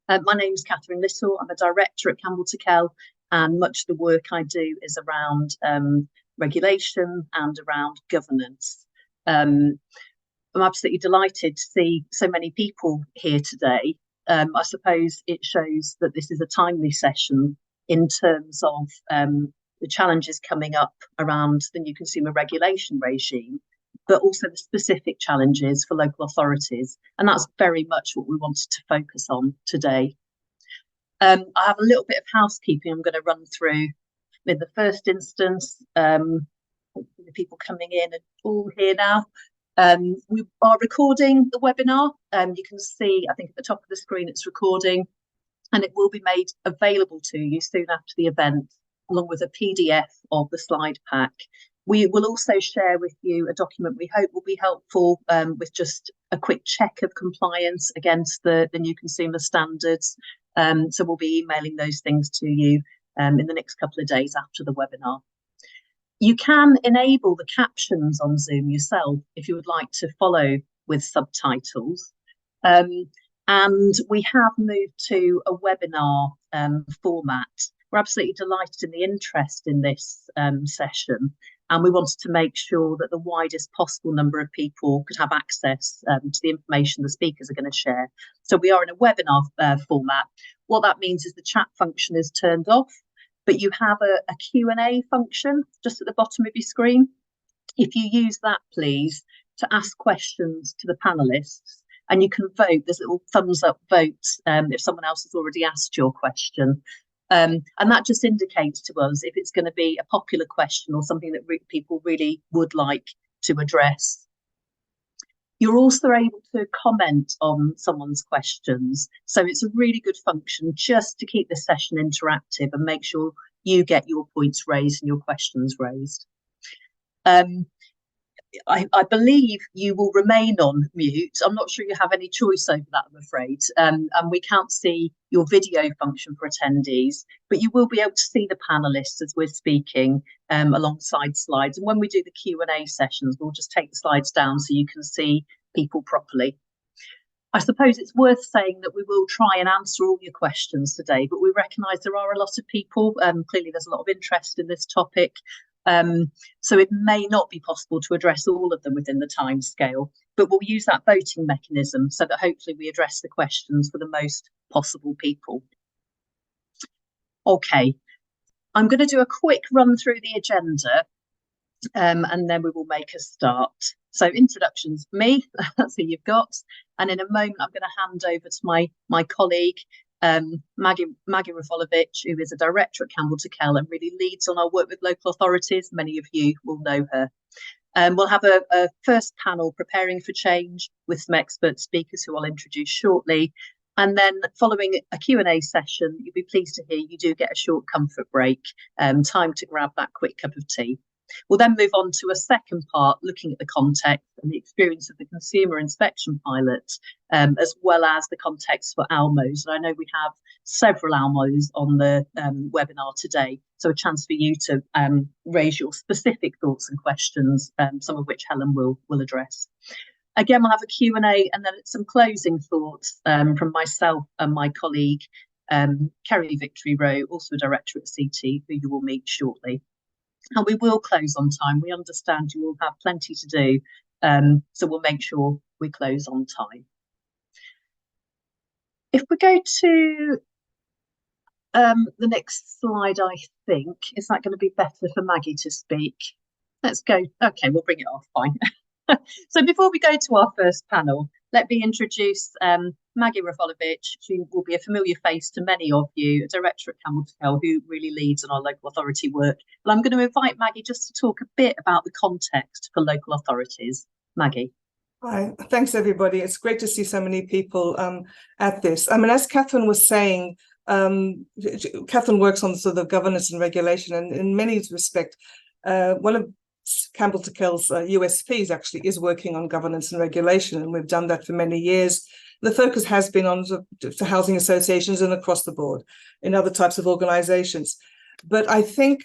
My name is Catherine Little. I'm a director at Campbell Kell, and much of the work I do is around regulation and around governance. I'm absolutely delighted to see so many people here today. I suppose it shows that this is a timely session in terms of the challenges coming up around the new consumer regulation regime, but also the specific challenges for local authorities. And that's very much what we wanted to focus on today. I have a little bit of housekeeping I'm going to run through in the first instance. The people coming in are all here now. We are recording the webinar. You can see, I think at the top of the screen, it's recording, and it will be made available to you soon after the event, along with a PDF of the slide pack. We will also share with you a document we hope will be helpful with just a quick check of compliance against the new consumer standards. So we'll be emailing those things to you in the next couple of days after the webinar. You can enable the captions on Zoom yourself if you would like to follow with subtitles. And we have moved to a webinar format. We're absolutely delighted in the interest in this session, and we wanted to make sure that the widest possible number of people could have access to the information the speakers are going to share. So we are in a webinar format. What that means is the chat function is turned off, but you have a Q&A function just at the bottom of your screen. If you use that, please, to ask questions to the panelists, and you can vote. There's a little thumbs up vote if someone else has already asked your question. And that just indicates to us if it's going to be a popular question or something that people really would like to address. You're also able to comment on someone's questions. So it's a really good function just to keep the session interactive and make sure you get your points raised and your questions raised. I believe you will remain on mute. I'm not sure you have any choice over that, I'm afraid. And we can't see your video function for attendees, but you will be able to see the panelists as we're speaking alongside slides. And when we do the Q&A sessions, we'll just take the slides down so you can see people properly. I suppose it's worth saying that we will try and answer all your questions today, but we recognise there are a lot of people. Clearly, there's a lot of interest in this topic. So it may not be possible to address all of them within the time scale, but we'll use that voting mechanism so that hopefully we address the questions for the most possible people. Okay, I'm going to do a quick run through the agenda and then we will make a start. So introductions, me, that's who you've got. And in a moment, I'm going to hand over to my colleague, Maggie Rafalovic, who is a director at Campbell Kell and really leads on our work with local authorities. Many of you will know her. We'll have a first panel, Preparing for Change, with some expert speakers who I'll introduce shortly. And then following a Q&A session, you'll be pleased to hear you do get a short comfort break, time to grab that quick cup of tea. We'll then move on to a second part, looking at the context and the experience of the consumer inspection pilot, as well as the context for ALMOs. And I know we have several ALMOs on the webinar today, so a chance for you to raise your specific thoughts and questions, some of which Helen will address. Again, we'll have a Q&A and then some closing thoughts from myself and my colleague, Kerry Victory Rowe, also a director at CT, who you will meet shortly. And we will close on time. We understand you will have plenty to do, so we'll make sure we close on time. If we go to the next slide, I think, is that going to be better for Maggie to speak? Let's go. Okay, we'll bring it off, fine. So before we go to our first panel, let me introduce Maggie Rafalovic, who will be a familiar face to many of you, a director at Campbell Kell, who really leads on our local authority work. But I'm going to invite Maggie just to talk a bit about the context for local authorities. Maggie. Hi, thanks everybody. It's great to see so many people at this. I mean, as Catherine was saying, Catherine works on sort of governance and regulation, and in many respects, one of Campbell Kell's USPs actually is working on governance and regulation, and we've done that for many years. The focus has been on for housing associations and across the board in other types of organizations. But I think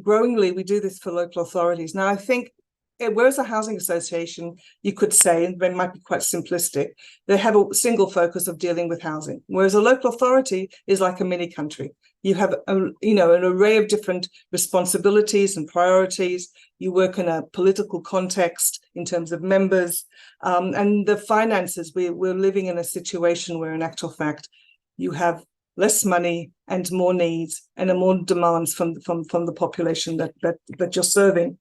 growingly we do this for local authorities. Now, I think whereas a housing association, you could say, and it might be quite simplistic, they have a single focus of dealing with housing, whereas a local authority is like a mini country. You have an array of different responsibilities and priorities. You work in a political context in terms of members, and the finances. We're living in a situation where, in actual fact, you have less money and more needs and more demands from the population that you're serving.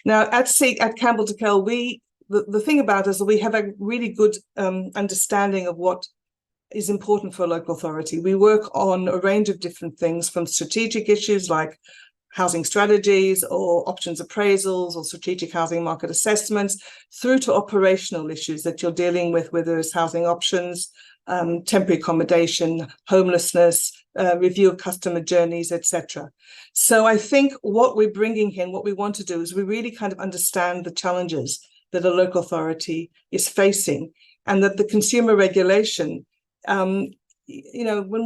Now, at Campbell Tickell, the thing about us is we have a really good understanding of what is important for a local authority. We work on a range of different things, from strategic issues like housing strategies or options appraisals or strategic housing market assessments, through to operational issues that you're dealing with, whether it's housing options, temporary accommodation, homelessness, review of customer journeys, etc. So I think what we're bringing in, what we want to do is we really kind of understand the challenges that a local authority is facing, and that the consumer regulation, when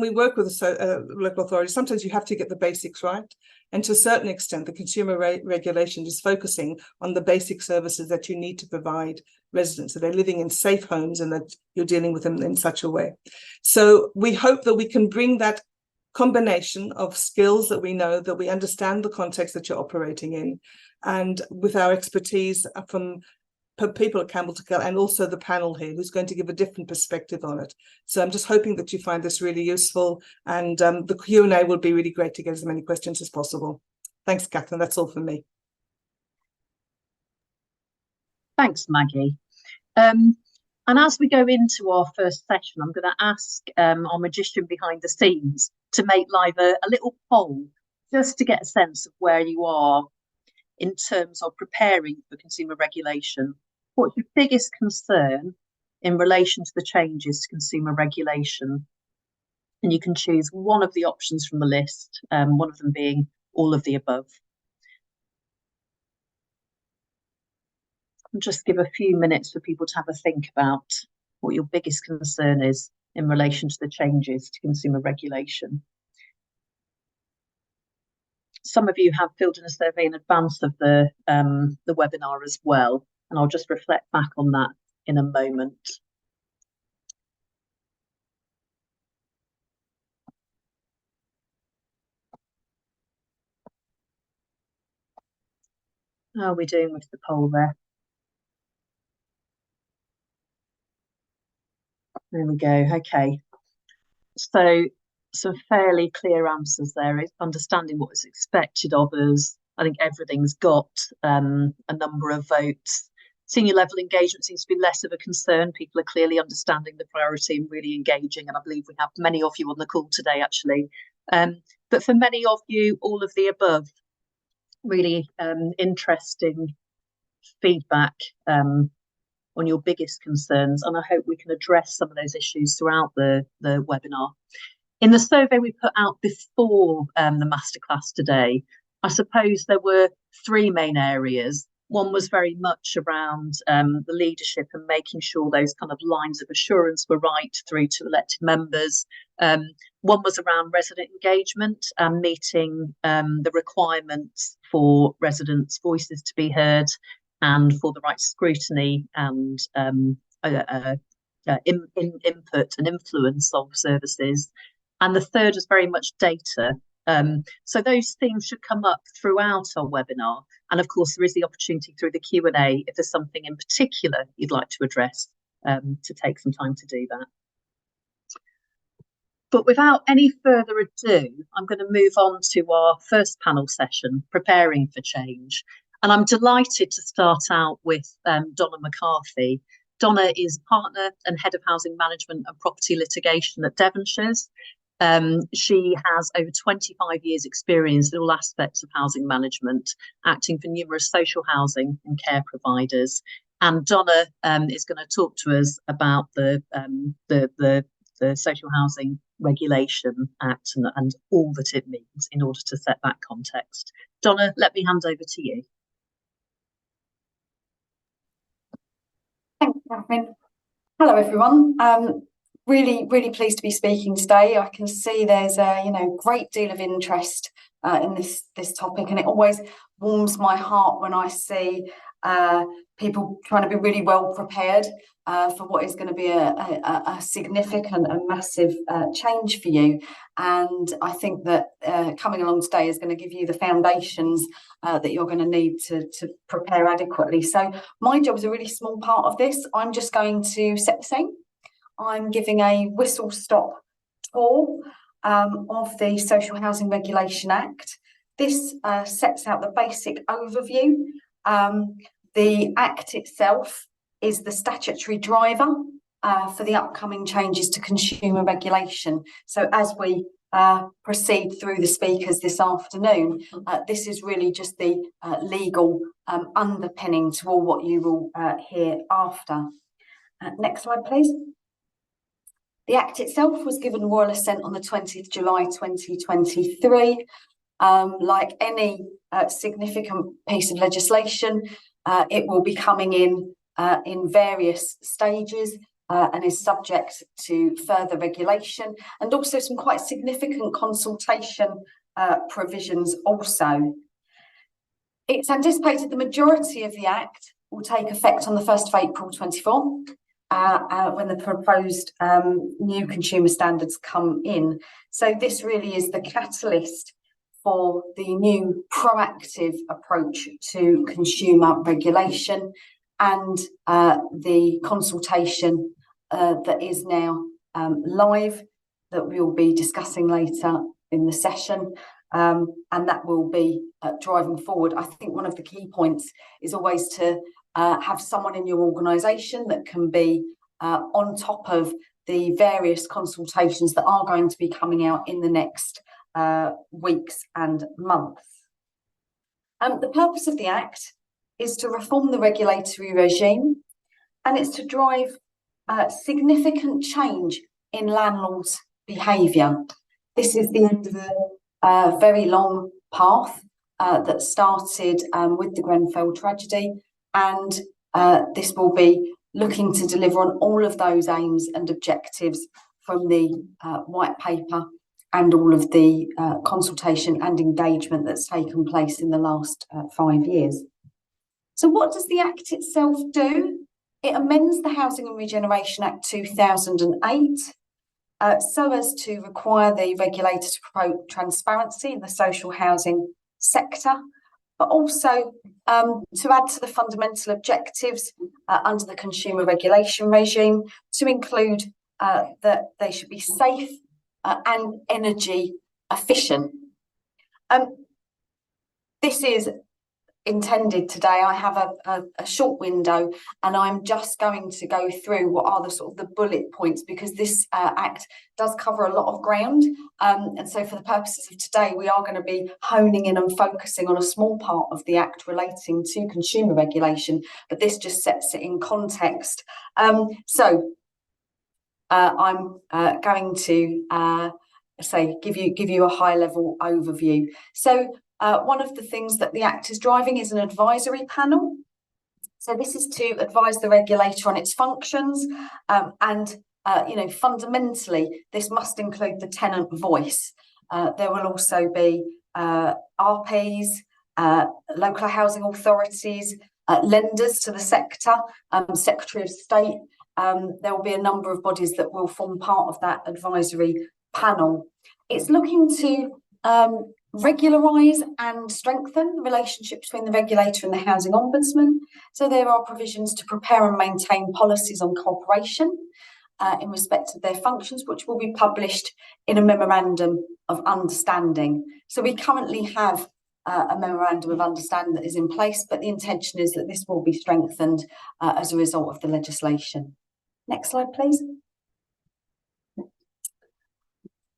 we work with a local authority, sometimes you have to get the basics right. And to a certain extent, the consumer regulation is focusing on the basic services that you need to provide residents, so they're living in safe homes and that you're dealing with them in such a way. So we hope that we can bring that combination of skills that we know, that we understand the context that you're operating in, and with our expertise from people at Campbell Tickell, and also the panel here who's going to give a different perspective on it. So I'm just hoping that you find this really useful, and the Q&A will be really great to get as many questions as possible. Thanks, Catherine. That's all from me. Thanks, Maggie. And as we go into our first session, I'm going to ask our magician behind the scenes to make live a little poll, just to get a sense of where you are in terms of preparing for consumer regulation. What's your biggest concern in relation to the changes to consumer regulation? And you can choose one of the options from the list, one of them being all of the above. And just give a few minutes for people to have a think about what your biggest concern is in relation to the changes to consumer regulation. Some of you have filled in a survey in advance of the webinar as well, and I'll just reflect back on that in a moment. How are we doing with the poll there? There we go. Okay. So some fairly clear answers there. Is understanding what is expected of us. I think everything's got a number of votes. Senior level engagement seems to be less of a concern. People are clearly understanding the priority and really engaging, and I believe we have many of you on the call today, actually. But for many of you, all of the above. Really interesting feedback on your biggest concerns, and I hope we can address some of those issues throughout the webinar. In the survey we put out before the masterclass today, I suppose there were three main areas. One was very much around the leadership and making sure those kind of lines of assurance were right through to elected members. One was around resident engagement and meeting the requirements for residents' voices to be heard and for the right scrutiny and input and influence of services. And the third is very much data. So those themes should come up throughout our webinar. And of course, there is the opportunity through the Q&A, if there's something in particular you'd like to address, to take some time to do that. But without any further ado, I'm going to move on to our first panel session, Preparing for Change. And I'm delighted to start out with Donna McCarthy. Donna is partner and head of housing management and property litigation at Devonshire's. She has over 25 years experience in all aspects of housing management, acting for numerous social housing and care providers. And Donna is going to talk to us about the Social Housing Regulation Act and all that it means in order to set that context. Donna, let me hand over to you. Thanks, Catherine. Hello, everyone. Really pleased to be speaking today. I can see there's a great deal of interest in this topic, and it always warms my heart when I see people trying to be really well prepared for what is going to be a significant and massive change for you. And I think that coming along today is going to give you the foundations that you're going to need to prepare adequately. So my job is a really small part of this. I'm just going to set the scene. I'm giving a whistle-stop tour of the Social Housing Regulation Act. This sets out the basic overview. The Act itself is the statutory driver for the upcoming changes to consumer regulation. So as we proceed through the speakers this afternoon, this is really just the legal underpinning to all what you will hear after. Next slide, please. The Act itself was given royal assent on the 20th July 2023. Like any significant piece of legislation, it will be coming in various stages and is subject to further regulation, and also some quite significant consultation provisions also. It's anticipated the majority of the Act will take effect on the 1st of April 24. When the proposed new consumer standards come in. So this really is the catalyst for the new proactive approach to consumer regulation, and the consultation that is now live, that we'll be discussing later in the session, and that will be driving forward. I think one of the key points is always to have someone in your organisation that can be on top of the various consultations that are going to be coming out in the next weeks and months. The purpose of the Act is to reform the regulatory regime, and it's to drive significant change in landlords' behaviour. This is the end of a very long path that started with the Grenfell tragedy, and this will be looking to deliver on all of those aims and objectives from the white paper and all of the consultation and engagement that's taken place in the last 5 years. So what does the Act itself do? It amends the Housing and Regeneration Act 2008 so as to require the regulator to promote transparency in the social housing sector, but also to add to the fundamental objectives under the consumer regulation regime, to include that they should be safe and energy efficient. This is intended today. I have a short window, and I'm just going to go through what are the sort of the bullet points, because this Act does cover a lot of ground, and so for the purposes of today we are going to be honing in and focusing on a small part of the Act relating to consumer regulation, but this just sets it in context. I'm going to give you a high level overview. So one of the things that the Act is driving is an advisory panel. So this is to advise the regulator on its functions, and fundamentally this must include the tenant voice. There will also be RPs, local housing authorities, lenders to the sector, Secretary of State. There will be a number of bodies that will form part of that advisory panel. It's looking to regularise and strengthen the relationship between the regulator and the Housing Ombudsman. So there are provisions to prepare and maintain policies on cooperation in respect of their functions, which will be published in a memorandum of understanding. So we currently have a memorandum of understanding that is in place, but the intention is that this will be strengthened as a result of the legislation. Next slide, please.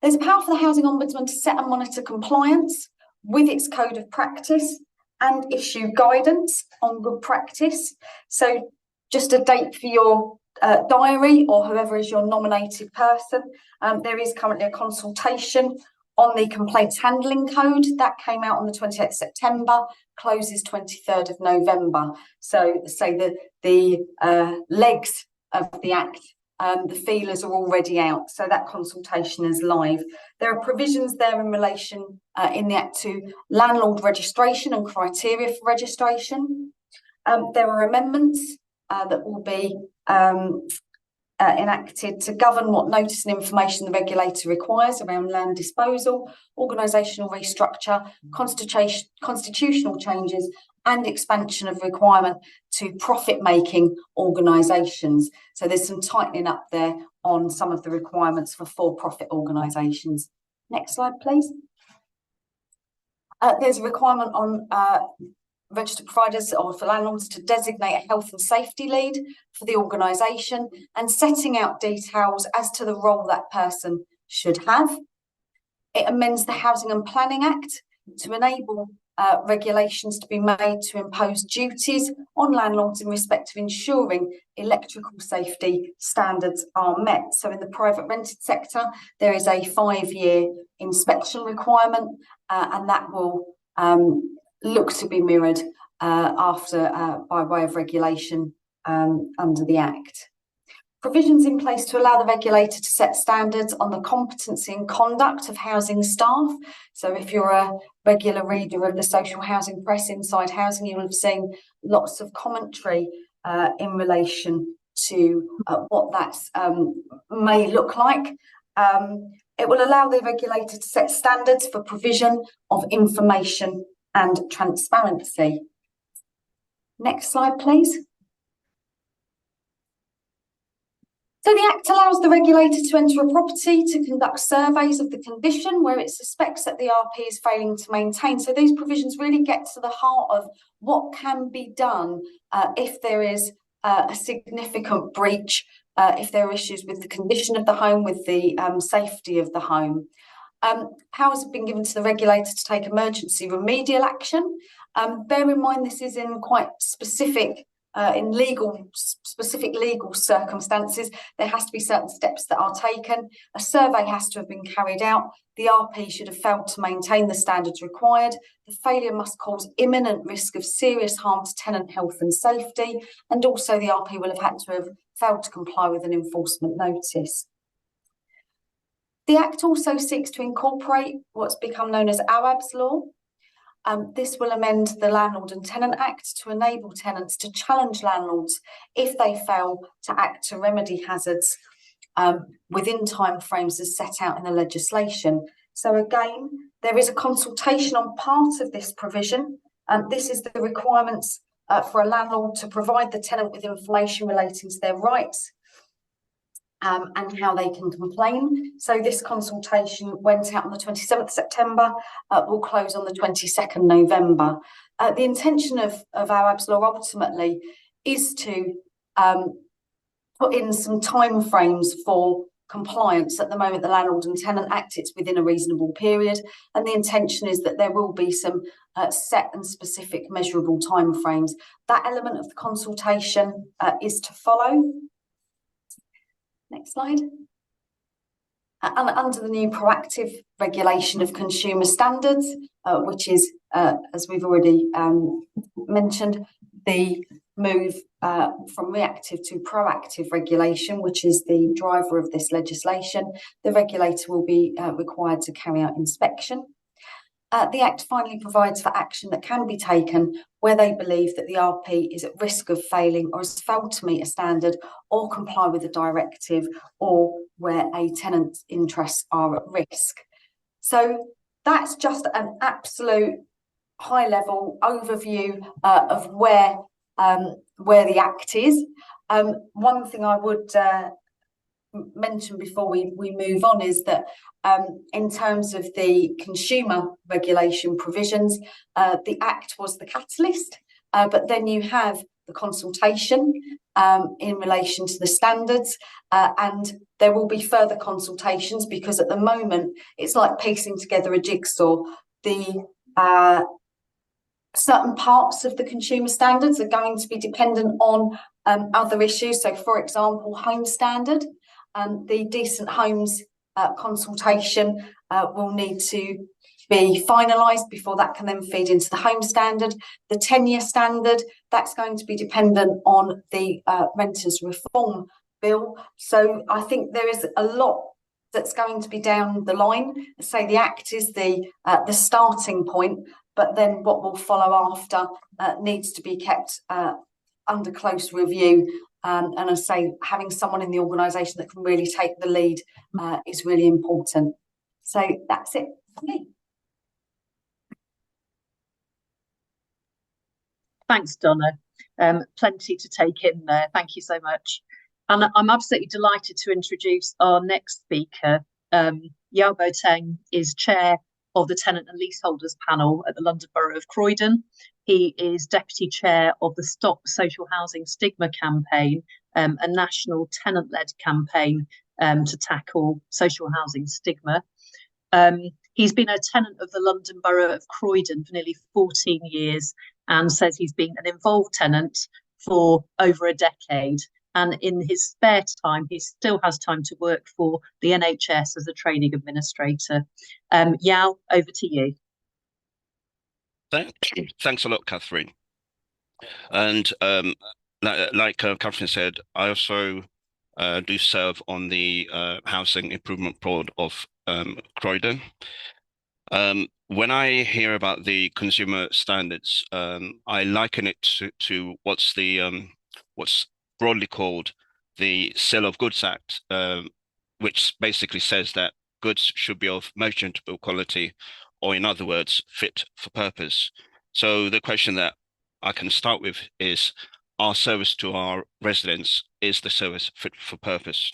There's a power for the Housing Ombudsman to set and monitor compliance with its code of practice and issue guidance on good practice. So just a date for your diary, or whoever is your nominated person. There is currently a consultation on the complaints handling code that came out on the 28th September, closes 23rd of November. So say the legs of the Act, the feelers are already out, so that consultation is live. There are provisions there in relation in the Act to landlord registration and criteria for registration. There are amendments that will be enacted to govern what notice and information the regulator requires around land disposal, organisational restructure, constitutional changes, and expansion of requirement to profit-making organisations. So there's some tightening up there on some of the requirements for for-profit organisations. Next slide, please. There's a requirement on registered providers or for landlords to designate a health and safety lead for the organisation and setting out details as to the role that person should have. It amends the Housing and Planning Act to enable regulations to be made to impose duties on landlords in respect of ensuring electrical safety standards are met. So in the private rented sector, there is a 5-year inspection requirement, and that will look to be mirrored after by way of regulation under the Act. Provisions in place to allow the regulator to set standards on the competency and conduct of housing staff. So if you're a regular reader of the social housing press, Inside Housing, you will have seen lots of commentary in relation to what that may look like. It will allow the regulator to set standards for provision of information and transparency. Next slide, please. So the Act allows the regulator to enter a property to conduct surveys of the condition where it suspects that the RP is failing to maintain. So these provisions really get to the heart of what can be done if there is a significant breach, if there are issues with the condition of the home, with the safety of the home. Powers have been given to the regulator to take emergency remedial action. Bear in mind this is in quite specific specific legal circumstances. There has to be certain steps that are taken. A survey has to have been carried out. The RP should have failed to maintain the standards required. The failure must cause imminent risk of serious harm to tenant health and safety. And also the RP will have had to have failed to comply with an enforcement notice. The Act also seeks to incorporate what's become known as ALMOs law. This will amend the Landlord and Tenant Act to enable tenants to challenge landlords if they fail to act to remedy hazards within timeframes as set out in the legislation. So again, there is a consultation on part of this provision, and this is the requirements for a landlord to provide the tenant with information relating to their rights and how they can complain. So this consultation went out on the 27th September, will close on the 22nd November. The intention of ALMOs law ultimately is to put in some timeframes for compliance. At the moment, the Landlord and Tenant Act, it's within a reasonable period, and the intention is that there will be some set and specific measurable timeframes. That element of the consultation is to follow. Next slide. And under the new proactive regulation of consumer standards, which is, as we've already mentioned, the move from reactive to proactive regulation, which is the driver of this legislation, the regulator will be required to carry out inspection. The Act finally provides for action that can be taken where they believe that the RP is at risk of failing or has failed to meet a standard or comply with a directive, or where a tenant's interests are at risk. So that's just an absolute high-level overview of where the Act is. One thing I would mention before we move on is that in terms of the consumer regulation provisions, the Act was the catalyst, but then you have the consultation in relation to the standards, and there will be further consultations, because at the moment it's like piecing together a jigsaw. The certain parts of the consumer standards are going to be dependent on other issues. So, for example, home standard. The Decent Homes consultation will need to be finalised before that can then feed into the home standard. The 10-year standard, that's going to be dependent on the Renters Reform Bill. So I think there is a lot that's going to be down the line. Say the Act is the starting point, but then what will follow after needs to be kept under close review. And I say, having someone in the organisation that can really take the lead is really important. So that's it for me. Thanks, Donna. Plenty to take in there. Thank you so much. And I'm absolutely delighted to introduce our next speaker. Yao Boateng is chair of the Tenant and Leaseholders panel at the London Borough of Croydon. He is deputy chair of the Stop Social Housing Stigma campaign, a national tenant-led campaign to tackle social housing stigma. He's been a tenant of the London Borough of Croydon for nearly 14 years and says he's been an involved tenant for over a decade. And in his spare time, he still has time to work for the NHS as a training administrator. Yao, over to you. Thanks a lot, Catherine. And like Catherine said, I also do serve on the Housing Improvement Board of Croydon. When I hear about the consumer standards, I liken it to what's broadly called the Sale of Goods Act, which basically says that goods should be of merchantable quality, or in other words, fit for purpose. So the question that I can start with is, our service to our residents, is the service fit for purpose?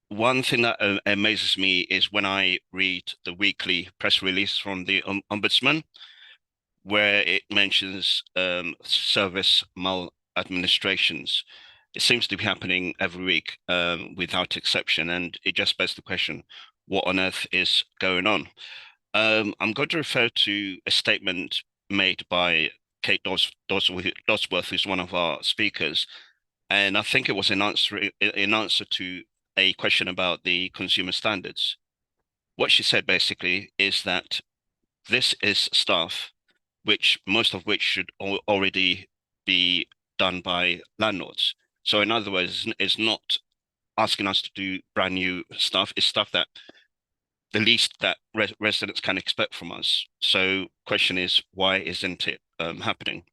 One thing that amazes me is when I read the weekly press release from the Ombudsman, where it mentions service maladministrations. It seems to be happening every week without exception, and it just begs the question, what on earth is going on? I'm going to refer to a statement made by Kate Dodsworth, who's one of our speakers, and I think it was in answer to a question about the consumer standards. What she said basically is that this is stuff most of which should already be done by landlords. So in other words, it's not asking us to do brand new stuff. It's stuff that the least that residents can expect from us. So question is, why isn't it happening?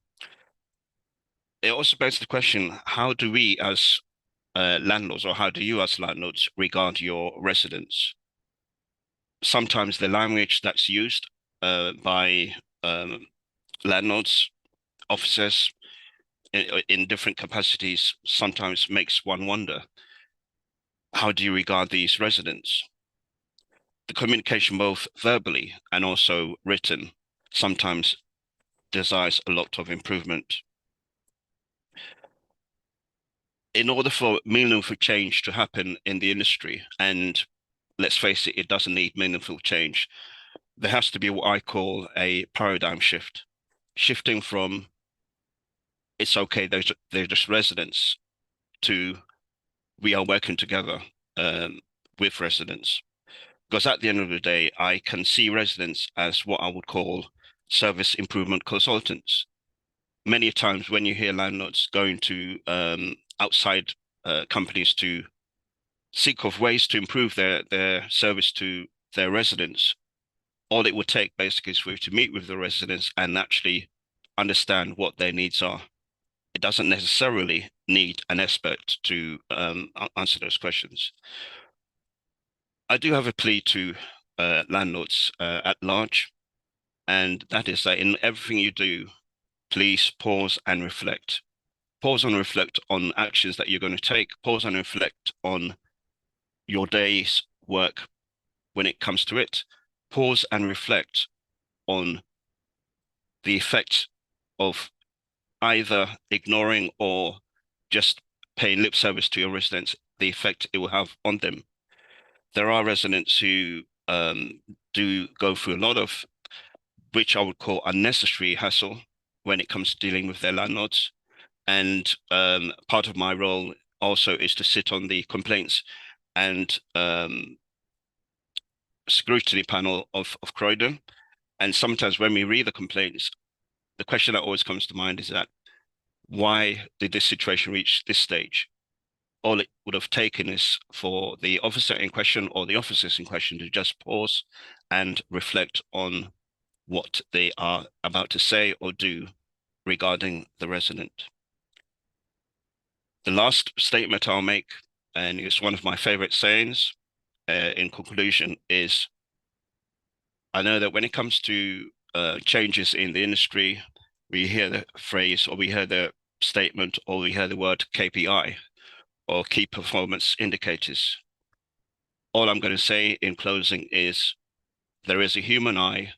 It also begs the question, how do we as landlords, or how do you as landlords regard your residents? Sometimes the language that's used by landlords, officers in different capacities sometimes makes one wonder, how do you regard these residents? The communication, both verbally and also written, sometimes desires a lot of improvement. In order for meaningful change to happen in the industry, and let's face it, it doesn't need meaningful change, there has to be what I call a paradigm shift, shifting from it's okay, they're just residents, to we are working together with residents. Because at the end of the day, I can see residents as what I would call service improvement consultants. Many times when you hear landlords going to outside companies to seek of ways to improve their service to their residents, all it would take basically is for you to meet with the residents and actually understand what their needs are. It doesn't necessarily need an expert to answer those questions. I do have a plea to landlords at large, and that is that in everything you do, please pause and reflect. Pause and reflect on actions that you're going to take. Pause and reflect on your day's work when it comes to it. Pause and reflect on the effect of either ignoring or just paying lip service to your residents, the effect it will have on them. There are residents who do go through a lot of, which I would call unnecessary hassle when it comes to dealing with their landlords. And part of my role also is to sit on the complaints and scrutiny panel of Croydon. And sometimes when we read the complaints, the question that always comes to mind is that, why did this situation reach this stage? All it would have taken is for the officer in question or the officers in question to just pause and reflect on what they are about to say or do regarding the resident. The last statement I'll make, and it's one of my favorite sayings in conclusion, is I know that when it comes to changes in the industry, we hear the phrase, or we hear the statement, or we hear the word KPI, or key performance indicators. All I'm going to say in closing is there is a human eye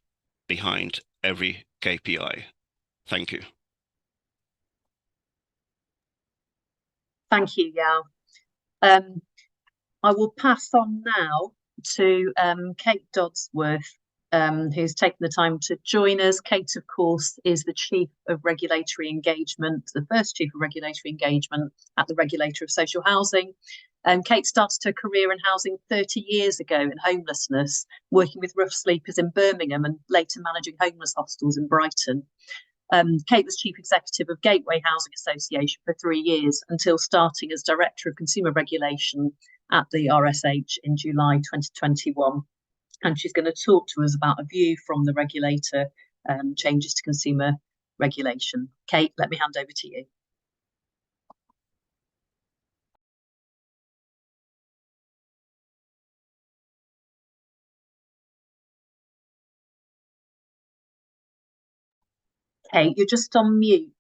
behind every KPI. Thank you. Thank you, Yao. I will pass on now to Kate Dodsworth, who's taken the time to join us. Kate, of course, is the Chief of Regulatory Engagement, the first Chief of Regulatory Engagement at the Regulator of Social Housing. Kate started her career in housing 30 years ago in homelessness, working with rough sleepers in Birmingham and later managing homeless hostels in Brighton. Kate was Chief Executive of Gateway Housing Association for 3 years until starting as Director of Consumer Regulation at the RSH in July 2021. And she's going to talk to us about a view from the regulator, changes to consumer regulation. Kate, let me hand over to you. Kate, you're just on mute.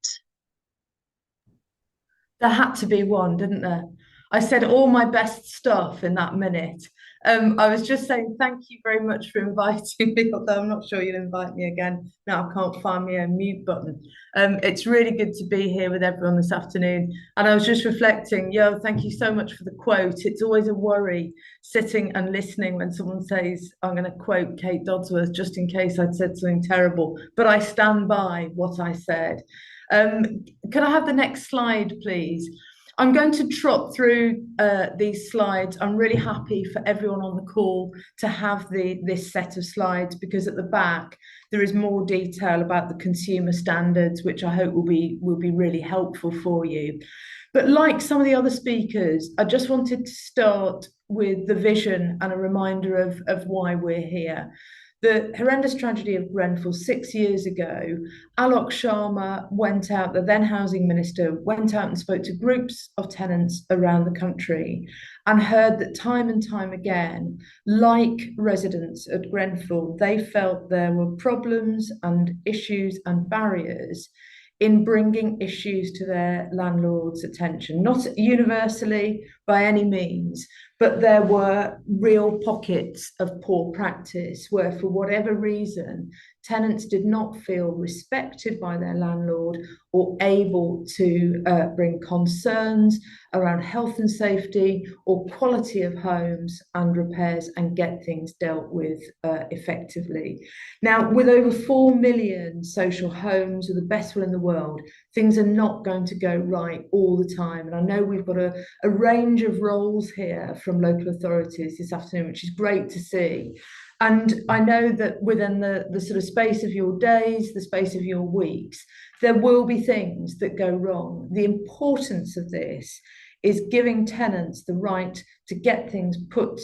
There had to be one, didn't there? I said all my best stuff in that minute. I was just saying thank you very much for inviting me, although I'm not sure you'll invite me again. Now I can't find my own mute button. It's really good to be here with everyone this afternoon. And I was just reflecting, Yo, thank you so much for the quote. It's always a worry sitting and listening when someone says, I'm going to quote Kate Dodsworth, just in case I'd said something terrible. But I stand by what I said. Can I have the next slide, please? I'm going to trot through these slides. I'm really happy for everyone on the call to have this set of slides, because at the back there is more detail about the consumer standards, which I hope will be really helpful for you. But like some of the other speakers, I just wanted to start with the vision and a reminder of why we're here. The horrendous tragedy of Grenfell 6 years ago, Alok Sharma went out, the then housing minister, went out and spoke to groups of tenants around the country and heard that time and time again, like residents at Grenfell, they felt there were problems and issues and barriers in bringing issues to their landlord's attention, not universally by any means, but there were real pockets of poor practice where, for whatever reason, tenants did not feel respected by their landlord or able to bring concerns around health and safety or quality of homes and repairs and get things dealt with effectively. Now, with over 4 million social homes, or the best one in the world, things are not going to go right all the time. And I know we've got a range of roles here from local authorities this afternoon, which is great to see. And I know that within the sort of space of your days, the space of your weeks, there will be things that go wrong. The importance of this is giving tenants the right to get things put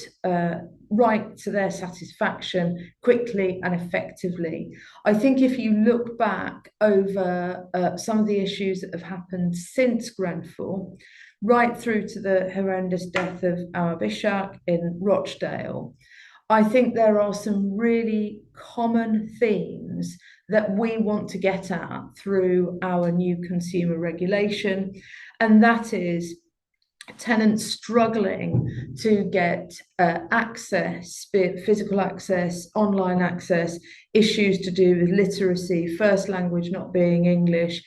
right to their satisfaction quickly and effectively. I think if you look back over some of the issues that have happened since Grenfell, right through to the horrendous death of our Bishak in Rochdale, I think there are some really common themes that we want to get at through our new consumer regulation, and that is tenants struggling to get access, be it physical access, online access, issues to do with literacy, first language not being English,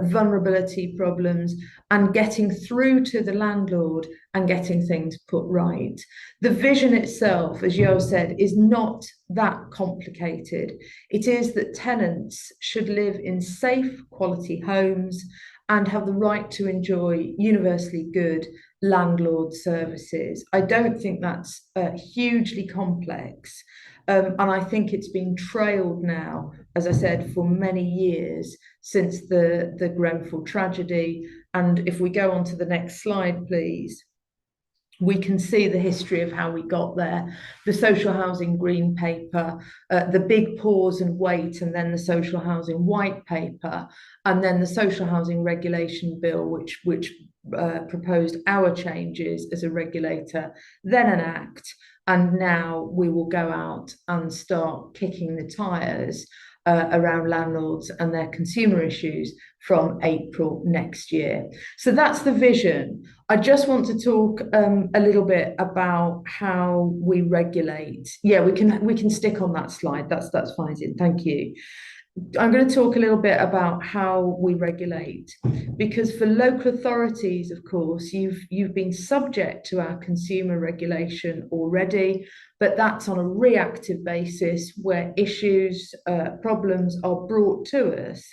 vulnerability problems, and getting through to the landlord and getting things put right. The vision itself, as Yo said, is not that complicated. It is that tenants should live in safe, quality homes and have the right to enjoy universally good landlord services. I don't think that's hugely complex. And I think it's been trailed now, as I said, for many years since the Grenfell tragedy. And if we go on to the next slide, please. we can see the history of how we got there. The social housing green paper, the big pause and wait, and then the social housing white paper, and then the social housing regulation bill, which proposed our changes as a regulator, then an act, and now we will go out and start kicking the tires around landlords and their consumer issues from April next year. So that's the vision. I just want to talk a little bit about how we regulate. Yeah, we can stick on that slide. That's fine. Thank you. I'm going to talk a little bit about how we regulate, because for local authorities, of course, you've been subject to our consumer regulation already, but that's on a reactive basis where issues, problems are brought to us.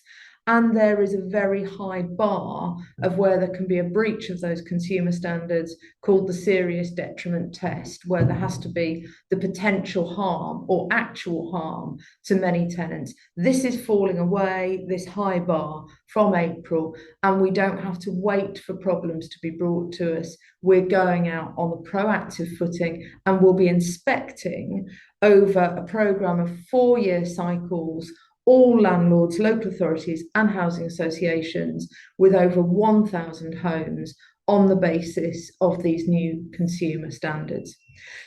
And there is a very high bar of where there can be a breach of those consumer standards called the serious detriment test, where there has to be the potential harm or actual harm to many tenants. This is falling away, this high bar, from April, and we don't have to wait for problems to be brought to us. We're going out on a proactive footing, and we'll be inspecting over a programme of 4-year cycles all landlords, local authorities and housing associations with over 1,000 homes on the basis of these new consumer standards.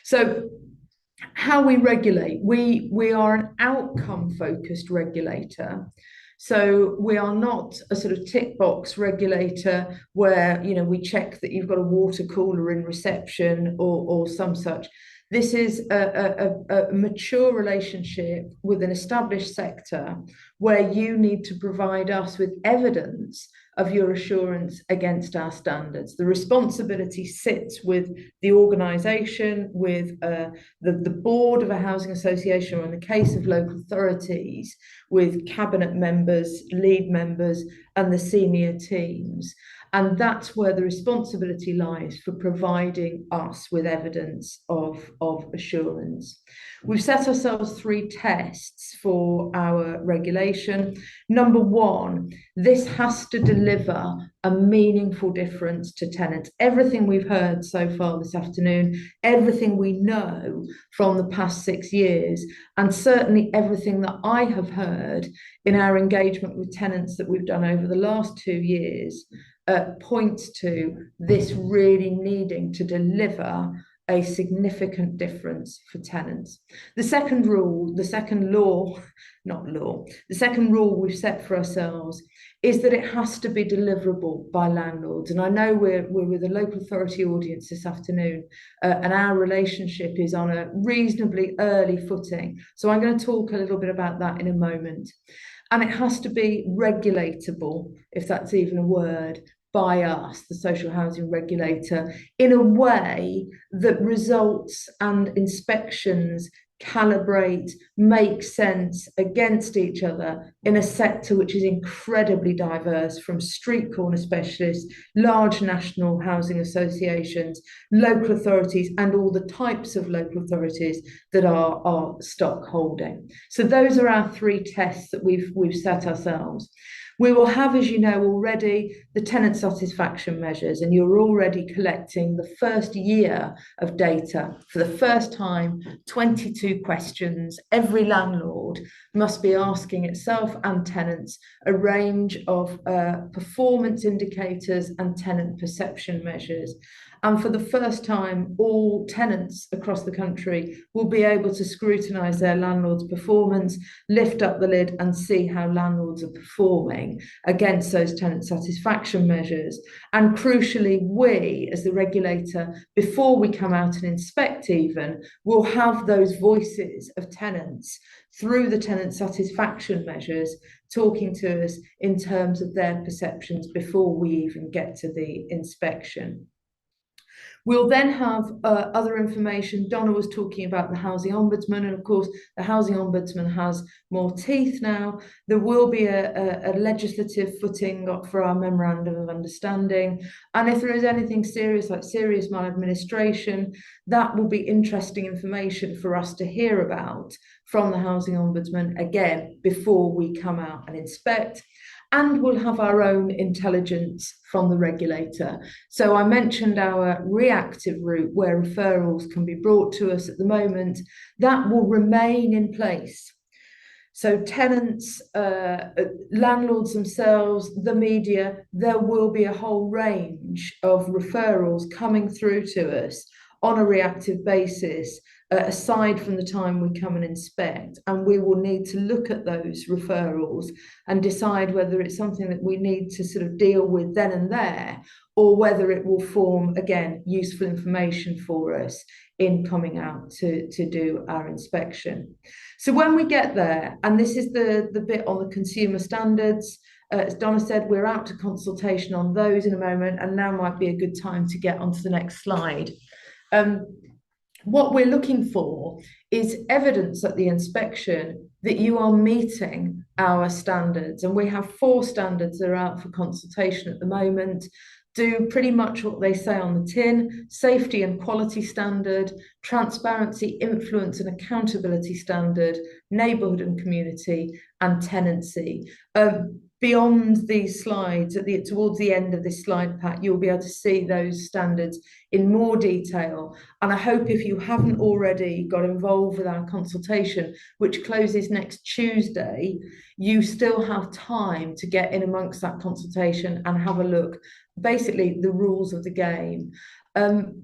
So how we regulate, we are an outcome-focused regulator. So we are not a sort of tick box regulator where, you know, we check that you've got a water cooler in reception or some such. This is a mature relationship with an established sector where you need to provide us with evidence of your assurance against our standards. The responsibility sits with the organisation, with the board of a housing association, or in the case of local authorities, with cabinet members, lead members, and the senior teams. And that's where the responsibility lies for providing us with evidence of assurance. We've set ourselves 3 tests for our regulation. Number 1, this has to deliver a meaningful difference to tenants. Everything we've heard so far this afternoon, everything we know from the past 6 years, and certainly everything that I have heard in our engagement with tenants that we've done over the last 2 years, points to this really needing to deliver a significant difference for tenants. The second rule, the second law, the second rule we've set for ourselves is that it has to be deliverable by landlords. And I know we're with a local authority audience this afternoon, and our relationship is on a reasonably early footing. So I'm going to talk a little bit about that in a moment. And it has to be regulatable, if that's even a word, by us, the social housing regulator, in a way that results and inspections calibrate, make sense against each other in a sector which is incredibly diverse, from street corner specialists, large national housing associations, local authorities, and all the types of local authorities that are stock holding. So those are our 3 tests that we've set ourselves. We will have, as you know already, the tenant satisfaction measures, and you're already collecting the first year of data. For the first time, 22 questions. Every landlord must be asking itself and tenants a range of performance indicators and tenant perception measures. And for the first time, all tenants across the country will be able to scrutinise their landlord's performance, lift up the lid and see how landlords are performing against those tenant satisfaction measures. And crucially, we, as the regulator, before we come out and inspect even, will have those voices of tenants through the tenant satisfaction measures talking to us in terms of their perceptions before we even get to the inspection. We'll then have other information. Donna was talking about the Housing Ombudsman, and of course, the Housing Ombudsman has more teeth now. There will be a legislative footing for our Memorandum of Understanding. And if there is anything serious, like serious maladministration, that will be interesting information for us to hear about from the Housing Ombudsman, again, before we come out and inspect. and we'll have our own intelligence from the regulator. So I mentioned our reactive route where referrals can be brought to us at the moment. That will remain in place. So tenants, landlords themselves, the media, there will be a whole range of referrals coming through to us on a reactive basis, aside from the time we come and inspect. And we will need to look at those referrals and decide whether it's something that we need to sort of deal with then and there, or whether it will form, again, useful information for us in coming out to do our inspection. So when we get there, and this is the bit on the consumer standards, as Donna said, we're out to consultation on those in a moment, and now might be a good time to get onto the next slide. What we're looking for is evidence at the inspection that you are meeting our standards. And we have 4 standards that are out for consultation at the moment. Do pretty much what they say on the tin: safety and quality standard, transparency, influence and accountability standard, neighbourhood and community, and tenancy. Beyond these slides, towards the end of this slide pack, you'll be able to see those standards in more detail. And I hope, if you haven't already got involved with our consultation, which closes next Tuesday, you still have time to get in amongst that consultation and have a look, basically the rules of the game.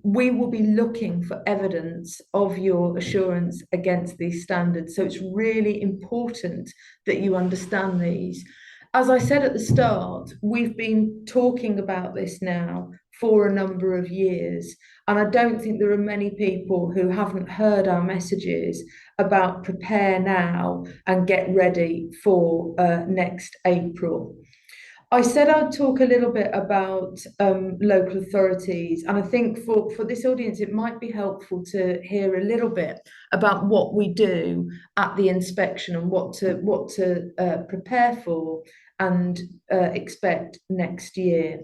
We will be looking for evidence of your assurance against these standards. So it's really important that you understand these. As I said at the start, we've been talking about this now for a number of years, and I don't think there are many people who haven't heard our messages about prepare now and get ready for next April. I said I'd talk a little bit about local authorities, and I think for this audience it might be helpful to hear a little bit about what we do at the inspection and what to prepare for and expect next year.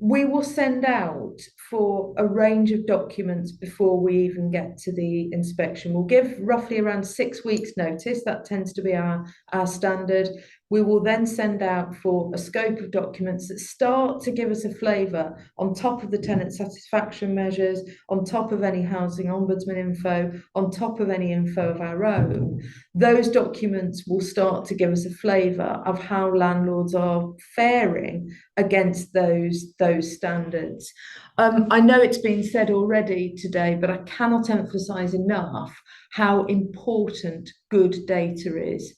We will send out for a range of documents before we even get to the inspection. We'll give roughly around 6 weeks notice. That tends to be our standard. We will then send out for a scope of documents that start to give us a flavour on top of the tenant satisfaction measures, on top of any housing ombudsman info, on top of any info of our own. Those documents will start to give us a flavour of how landlords are faring against those standards. I know it's been said already today, but I cannot emphasise enough how important good data is.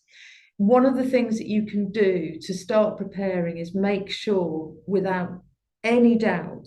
One of the things that you can do to start preparing is make sure, without any doubt,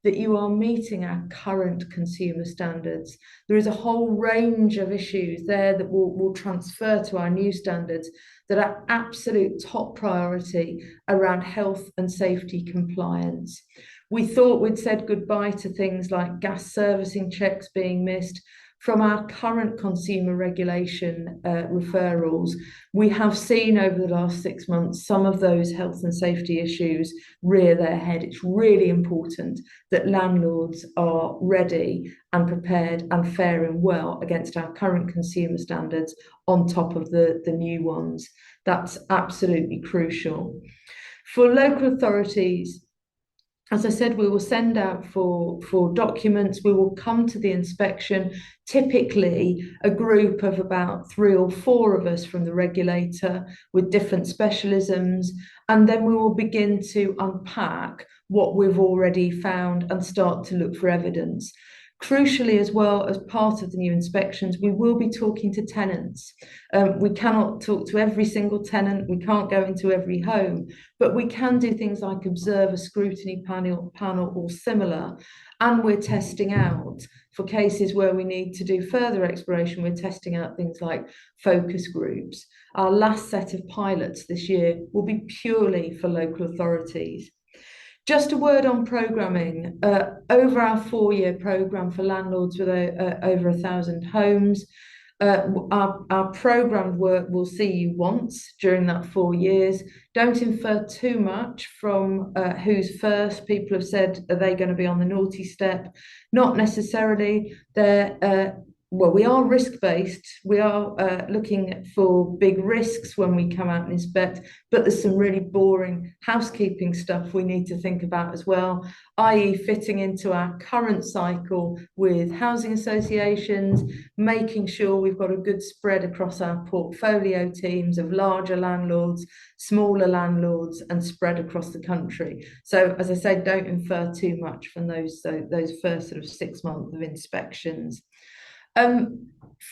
that you are meeting our current consumer standards. There is a whole range of issues there that will transfer to our new standards that are absolute top priority around health and safety compliance. We thought we'd said goodbye to things like gas servicing checks being missed. From our current consumer regulation referrals, we have seen over the last 6 months some of those health and safety issues rear their head. It's really important that landlords are ready and prepared and faring well against our current consumer standards on top of the new ones. That's absolutely crucial. For local authorities, as I said, we will send out for documents. We will come to the inspection, typically a group of about 3 or 4 of us from the regulator with different specialisms, and then we will begin to unpack what we've already found and start to look for evidence. Crucially, as well, as part of the new inspections, we will be talking to tenants. We cannot talk to every single tenant, we can't go into every home, but we can do things like observe a scrutiny panel or similar. And we're testing out, for cases where we need to do further exploration, we're testing out things like focus groups. Our last set of pilots this year will be purely for local authorities. Just a word on programming. Over our 4-year programme for landlords with over 1,000 homes, our programmed work will see you once during that 4 years. Don't infer too much from who's first. People have said, are they going to be on the naughty step? Not necessarily. They're well, we are risk-based. We are looking for big risks when we come out and inspect, but there's some really boring housekeeping stuff we need to think about as well, i.e. fitting into our current cycle with housing associations, making sure we've got a good spread across our portfolio teams of larger landlords, smaller landlords, and spread across the country. So, as I said, don't infer too much from those first sort of 6 months of inspections.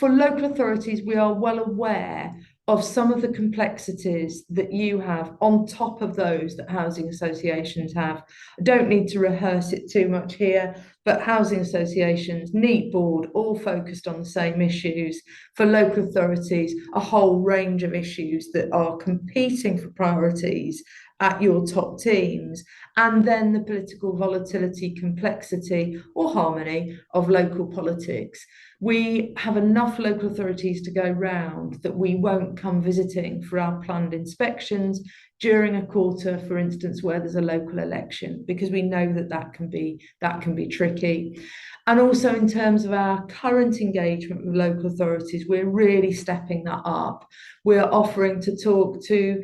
For local authorities, we are well aware of some of the complexities that you have on top of those that housing associations have. I don't need to rehearse it too much here, but housing associations, neat board, all focused on the same issues. For local authorities, a whole range of issues that are competing for priorities at your top teams, and then the political volatility, complexity, or harmony of local politics. We have enough local authorities to go round that we won't come visiting for our planned inspections during a quarter, for instance, where there's a local election, because we know that that can be tricky. And also in terms of our current engagement with local authorities, we're really stepping that up. We're offering to talk to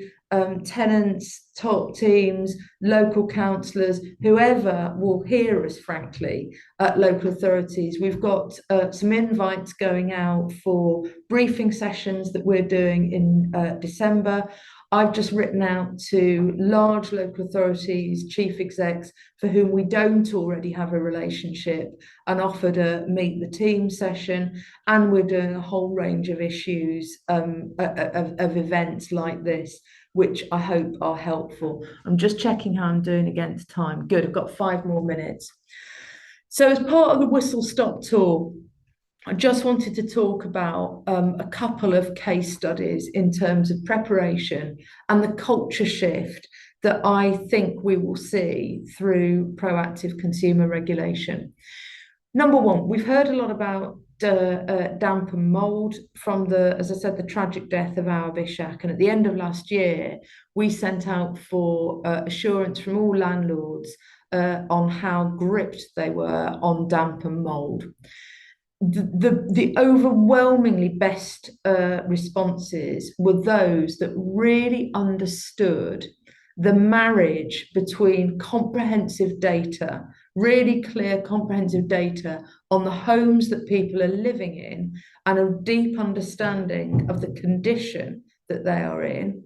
tenants, top teams, local councillors, whoever will hear us, frankly, at local authorities. We've got some invites going out for briefing sessions that we're doing in December. I've just written out to large local authorities, chief execs, for whom we don't already have a relationship, and offered a meet the team session. And we're doing a whole range of issues, of events like this, which I hope are helpful. I'm just checking how I'm doing against time. Good, I've got 5 more minutes. So as part of the Whistle Stop tour, I just wanted to talk about a couple of case studies in terms of preparation and the culture shift that I think we will see through proactive consumer regulation. Number one, we've heard a lot about damp and mould from as I said, the tragic death of our Bishak. And at the end of last year, we sent out for assurance from all landlords on how gripped they were on damp and mould. The overwhelmingly best responses were those that really understood the marriage between comprehensive data, really clear comprehensive data on the homes that people are living in, and a deep understanding of the condition that they are in,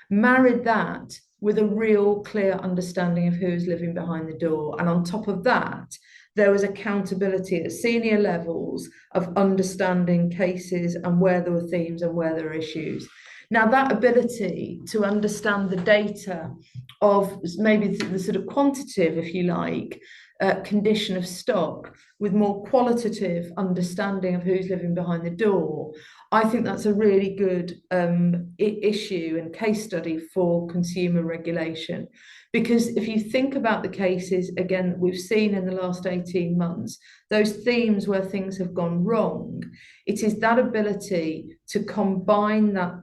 married that with a real clear understanding of who's living behind the door. And on top of that, there was accountability at senior levels of understanding cases and where there were themes and where there were issues. Now, that ability to understand the data of maybe the sort of quantitative, if you like, condition of stock with more qualitative understanding of who's living behind the door, I think that's a really good issue and case study for consumer regulation. Because if you think about the cases, again, that we've seen in the last 18 months, those themes where things have gone wrong, it is that ability to combine that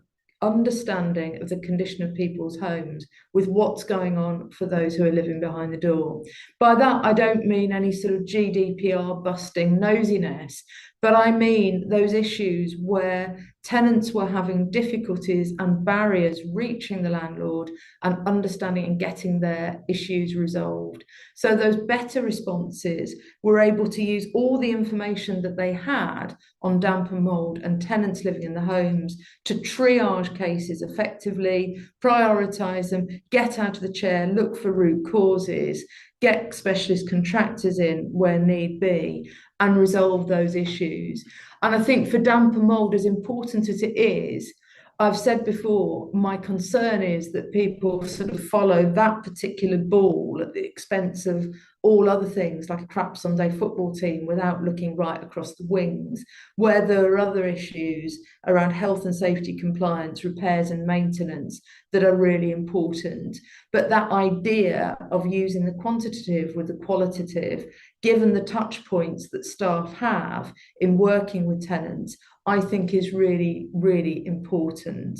understanding of the condition of people's homes with what's going on for those who are living behind the door. By that, I don't mean any sort of GDPR busting nosiness, but I mean those issues where tenants were having difficulties and barriers reaching the landlord and understanding and getting their issues resolved. So those better responses were able to use all the information that they had on damp and mould and tenants living in the homes to triage cases effectively, prioritise them, get out of the chair, look for root causes, get specialist contractors in where need be, and resolve those issues. And I think for damp and mould, as important as it is, I've said before, my concern is that people sort of follow that particular ball at the expense of all other things, like a crap Sunday football team, without looking right across the wings, where there are other issues around health and safety compliance, repairs and maintenance that are really important. But that idea of using the quantitative with the qualitative, given the touch points that staff have in working with tenants, I think is really, really important.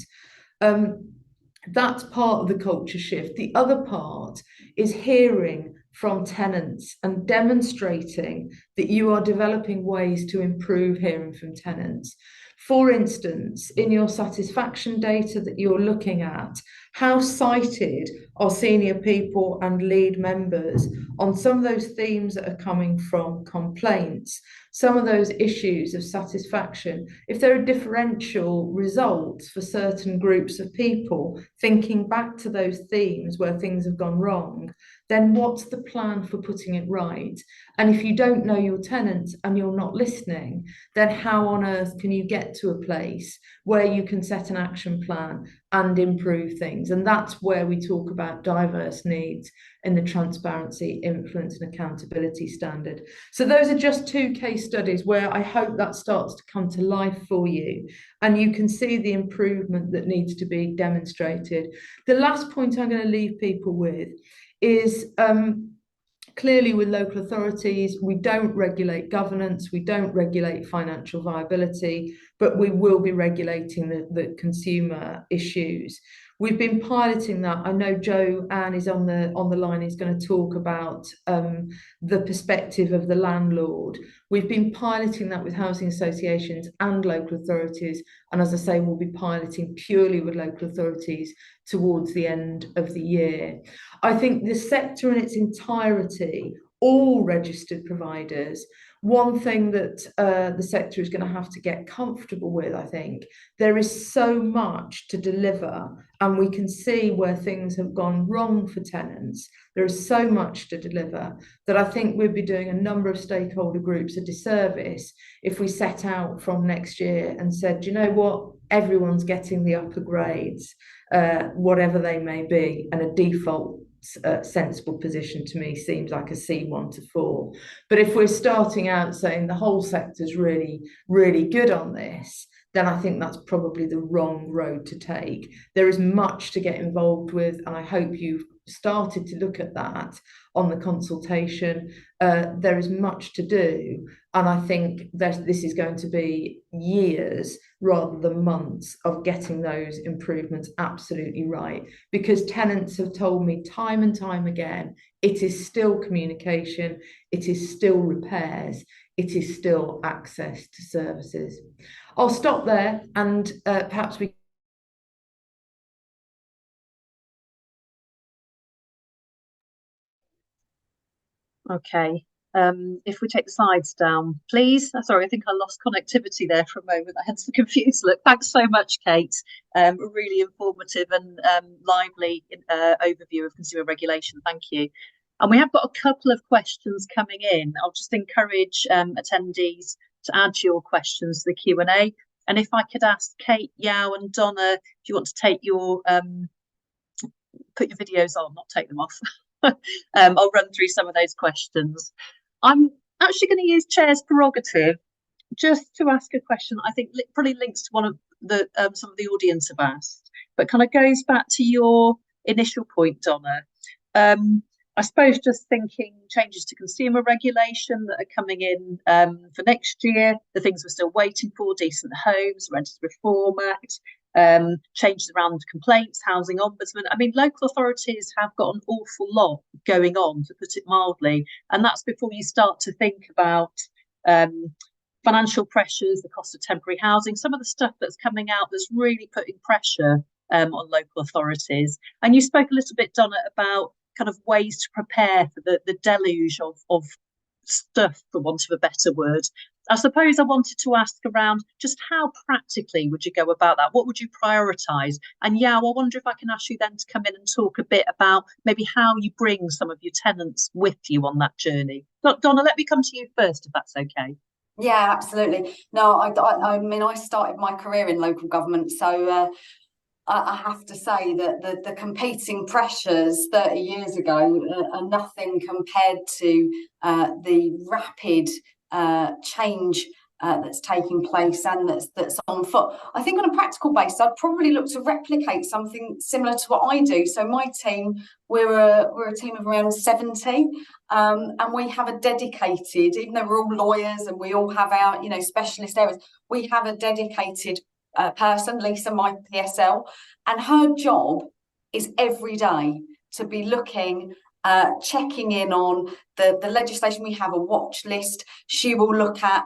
That's part of the culture shift. The other part is hearing from tenants and demonstrating that you are developing ways to improve hearing from tenants. For instance, in your satisfaction data that you're looking at, how cited are senior people and lead members on some of those themes that are coming from complaints, some of those issues of satisfaction? If there are differential results for certain groups of people, thinking back to those themes where things have gone wrong, then what's the plan for putting it right? And if you don't know your tenants and you're not listening, then how on earth can you get to a place where you can set an action plan and improve things? And that's where we talk about diverse needs in the transparency, influence and accountability standard. So those are just 2 case studies where I hope that starts to come to life for you and you can see the improvement that needs to be demonstrated. The last point I'm going to leave people with is clearly with local authorities, we don't regulate governance, we don't regulate financial viability, but we will be regulating the consumer issues. We've been piloting that. I know Joanne is on the line, is going to talk about the perspective of the landlord. We've been piloting that with housing associations and local authorities. And as I say, we'll be piloting purely with local authorities towards the end of the year. I think the sector in its entirety, all registered providers, one thing that the sector is going to have to get comfortable with, I think, there is so much to deliver and we can see where things have gone wrong for tenants. There is so much to deliver that I think we'd be doing a number of stakeholder groups a disservice if we set out from next year and said, you know what, everyone's getting the upper grades, whatever they may be, and a default sensible position to me seems like a C1 to 4. But if we're starting out saying the whole sector's really, really good on this, then I think that's probably the wrong road to take. There is much to get involved with, and I hope you've started to look at that on the consultation. There is much to do, and I think that this is going to be years rather than months of getting those improvements absolutely right, because tenants have told me time and time again, it is still communication, it is still repairs, it is still access to services. I'll stop there and perhaps we Okay. If we take the slides down, please. Sorry, I think I lost connectivity there for a moment. I had some confused look. Thanks so much, Kate. Really informative and lively overview of consumer regulation. Thank you. And we have got a couple of questions coming in. I'll just encourage attendees to add your questions to the Q&A. And if I could ask Kate, Yao and Donna, if you want to take your, put your videos on, not take them off. I'll run through some of those questions. I'm actually going to use Chair's prerogative just to ask a question that I think probably links to one of the some of the audience have asked, but kind of goes back to your initial point, Donna. I suppose just thinking changes to consumer regulation that are coming in for next year, the things we're still waiting for, decent homes, Renters Reform Act, changes around complaints, housing ombudsman. I mean, local authorities have got an awful lot going on, to put it mildly, and that's before you start to think about financial pressures, the cost of temporary housing, some of the stuff that's coming out that's really putting pressure on local authorities. And you spoke a little bit, Donna, about kind of ways to prepare for the deluge of stuff, for want of a better word. I suppose I wanted to ask around just how practically would you go about that? What would you prioritise? And yeah, I wonder if I can ask you then to come in and talk a bit about maybe how you bring some of your tenants with you on that journey. Donna, let me come to you first, if that's okay. Yeah, absolutely. No, I mean, I started my career in local government, so I have to say that the competing pressures 30 years ago are nothing compared to the rapid change that's taking place and that's on foot. I think on a practical basis, I'd probably look to replicate something similar to what I do. So my team, we're a team of around 70, and we have a dedicated, even though we're all lawyers and we all have our specialist areas, we have a dedicated person, Lisa, my PSL, and her job is every day to be looking checking in on the legislation. We have a watch list. She will look at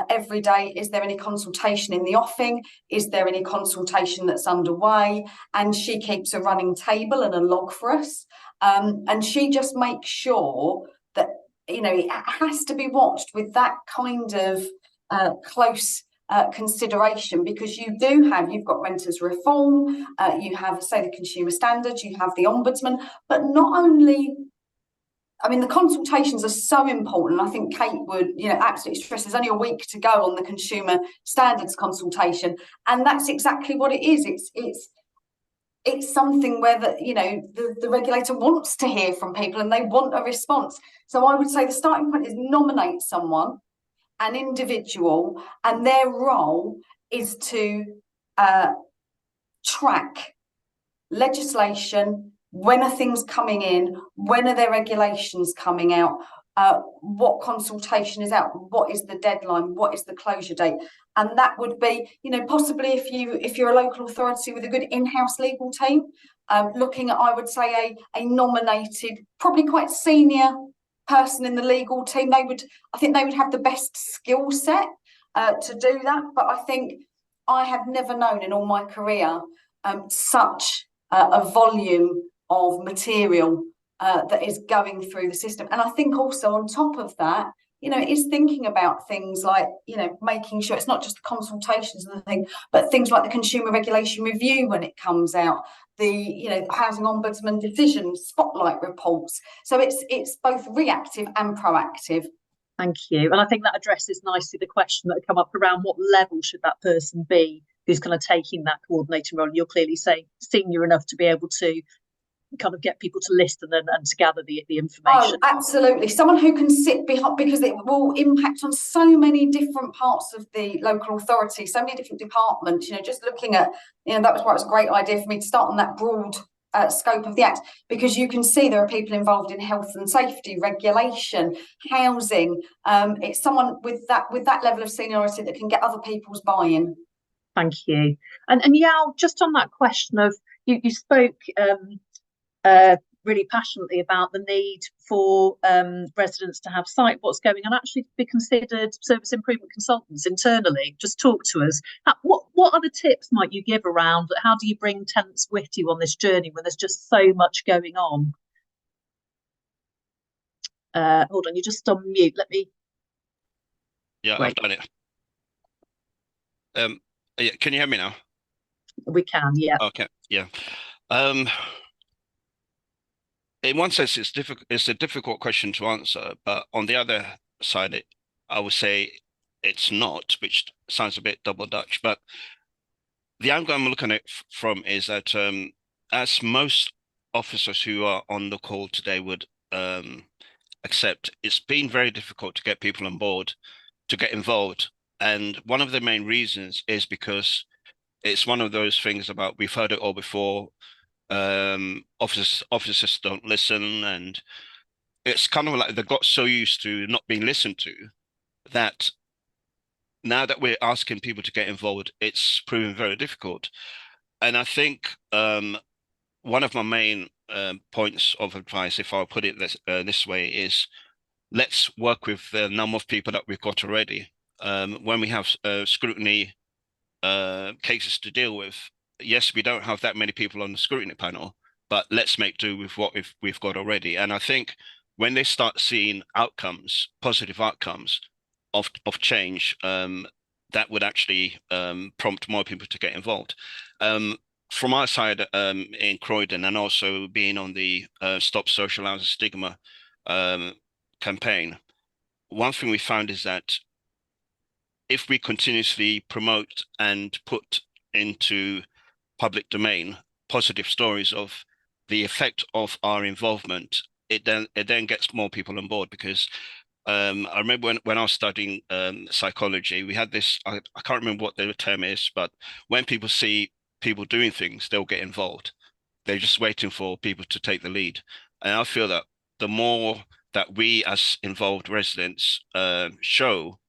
every day, is there any consultation in the offing? Is there any consultation that's underway? And she keeps a running table and a log for us. And she just makes sure that, you know, it has to be watched with that kind of close consideration, because you've got renters reform, you have, say, the consumer standards, you have the ombudsman, but not only, I mean, the consultations are so important. I think Kate would, you know, absolutely stress there's only a week to go on the consumer standards consultation, and that's exactly what it is. It's something where the regulator wants to hear from people and they want a response. So I would say the starting point is nominate someone, an individual, and their role is to track legislation. When are things coming in? When are there regulations coming out? What consultation is out? What is the deadline? What is the closure date? And that would be, you know, possibly if you're a local authority with a good in-house legal team, looking at, I would say, a nominated, probably quite senior person in the legal team. I think they would have the best skill set to do that. But I think I have never known in all my career such a volume of material that is going through the system. And I think also on top of that, you know, is thinking about things like, you know, making sure it's not just the consultations and the thing, but things like the consumer regulation review when it comes out, the, you know, housing ombudsman decisions, spotlight reports. So it's both reactive and proactive. Thank you. And I think that addresses nicely the question that had come up around what level should that person be who's kind of taking that coordinating role. And you're clearly saying senior enough to be able to kind of get people to listen and to gather the information. Oh, absolutely. Someone who can sit behind, because it will impact on so many different parts of the local authority, so many different departments. You know, just looking at, you know, that was why it was a great idea for me to start on that broad scope of the Act, because you can see there are people involved in health and safety, regulation, housing. It's someone with that level of seniority that can get other people's buy-in. Thank you. And Yao, just on that question of, you spoke really passionately about the need for residents to have sight of what's going on, actually to be considered service improvement consultants internally. Just talk to us. What other tips might you give around how do you bring tenants with you on this journey when there's just so much going on? Hold on, you're just on mute. Let me. Yeah, I've done it. Yeah, can you hear me now? We can, yeah. Okay, yeah. In one sense, it's a difficult question to answer, but on the other side, I would say it's not, which sounds a bit double Dutch. But the angle I'm looking at from is that as most officers who are on the call today would accept, it's been very difficult to get people on board to get involved. And one of the main reasons is because it's one of those things about, we've heard it all before, officers don't listen, and it's kind of like they got so used to not being listened to that now that we're asking people to get involved, it's proven very difficult. And I think one of my main points of advice, if I'll put it this way, is let's work with the number of people that we've got already. When we have scrutiny cases to deal with, yes, we don't have that many people on the scrutiny panel, but let's make do with what we've got already. And I think when they start seeing outcomes, positive outcomes of change, that would actually prompt more people to get involved. From our side in Croydon, and also being on the Stop Social Housing Stigma campaign, one thing we found is that if we continuously promote and put into public domain positive stories of the effect of our involvement, it then gets more people on board. Because I remember when I was studying psychology, we had this, I can't remember what the term is, but when people see people doing things, they'll get involved. They're just waiting for people to take the lead. And I feel that the more that we as involved residents show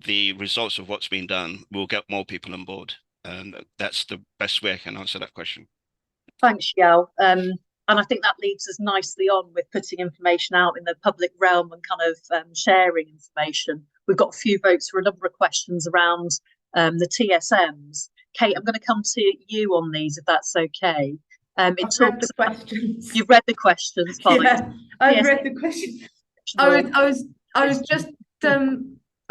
the results of what's been done, we'll get more people on board. And that's the best way I can answer that question. Thanks, Yao. And I think that leads us nicely on with putting information out in the public realm and kind of sharing information. We've got a few votes for a number of questions around the TSMs. Kate, I'm going to come to you on these, if that's okay. I've read the questions. You've read the questions, fine. Yeah, I've read the questions. I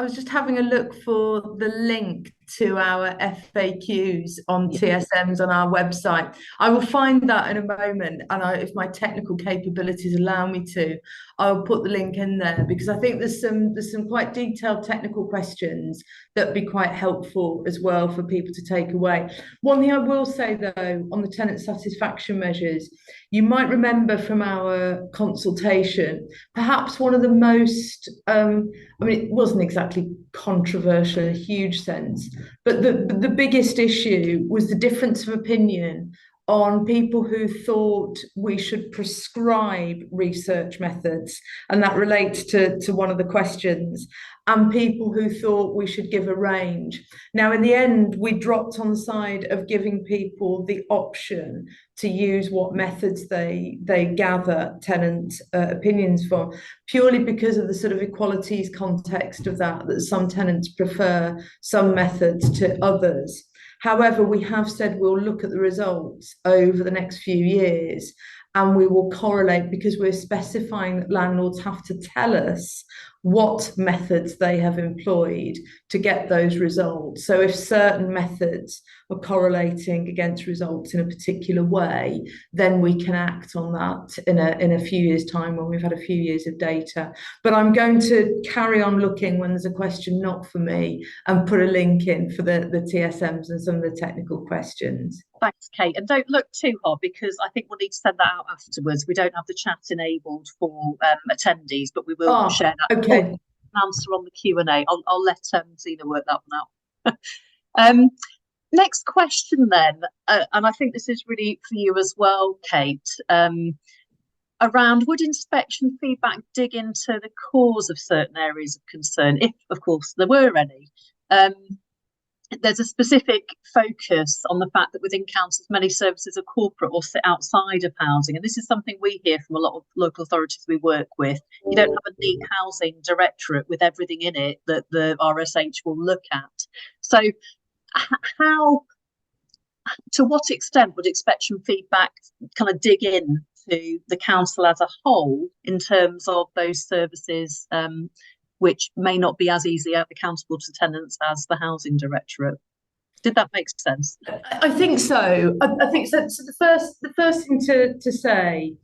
was just having a look for the link to our FAQs on TSMs on our website. I will find that in a moment, and if my technical capabilities allow me to, I'll put the link in there, because I think there's some quite detailed technical questions that'd be quite helpful as well for people to take away. One thing I will say though, on the tenant satisfaction measures, you might remember from our consultation, perhaps one of the most, I mean, it wasn't exactly controversial in a huge sense, but the biggest issue was the difference of opinion on people who thought we should prescribe research methods, and that relates to one of the questions, and people who thought we should give a range. Now, in the end, we dropped on the side of giving people the option to use what methods they gather tenant opinions from, purely because of the sort of equalities context of that some tenants prefer some methods to others. However, we have said we'll look at the results over the next few years, and we will correlate, because we're specifying that landlords have to tell us what methods they have employed to get those results. So if certain methods are correlating against results in a particular way, then we can act on that in a few years' time when we've had a few years of data. But I'm going to carry on looking when there's a question not for me, and put a link in for the TSMs and some of the technical questions. Thanks, Kate. And don't look too hard, because I think we'll need to send that out afterwards. We don't have the chat enabled for attendees, but we will share that. Okay. Answer on the Q&A. I'll let Zena work that one out. Next question then, and I think this is really for you as well, Kate, around would inspection feedback dig into the cause of certain areas of concern, if of course there were any? There's a specific focus on the fact that within councils, many services are corporate or sit outside of housing. And this is something we hear from a lot of local authorities we work with. You don't have a neat housing directorate with everything in it that the RSH will look at. So to what extent would inspection feedback kind of dig in to the council as a whole in terms of those services which may not be as easily accountable to tenants as the housing directorate? Did that make sense? I think so. I think so. So the first thing to say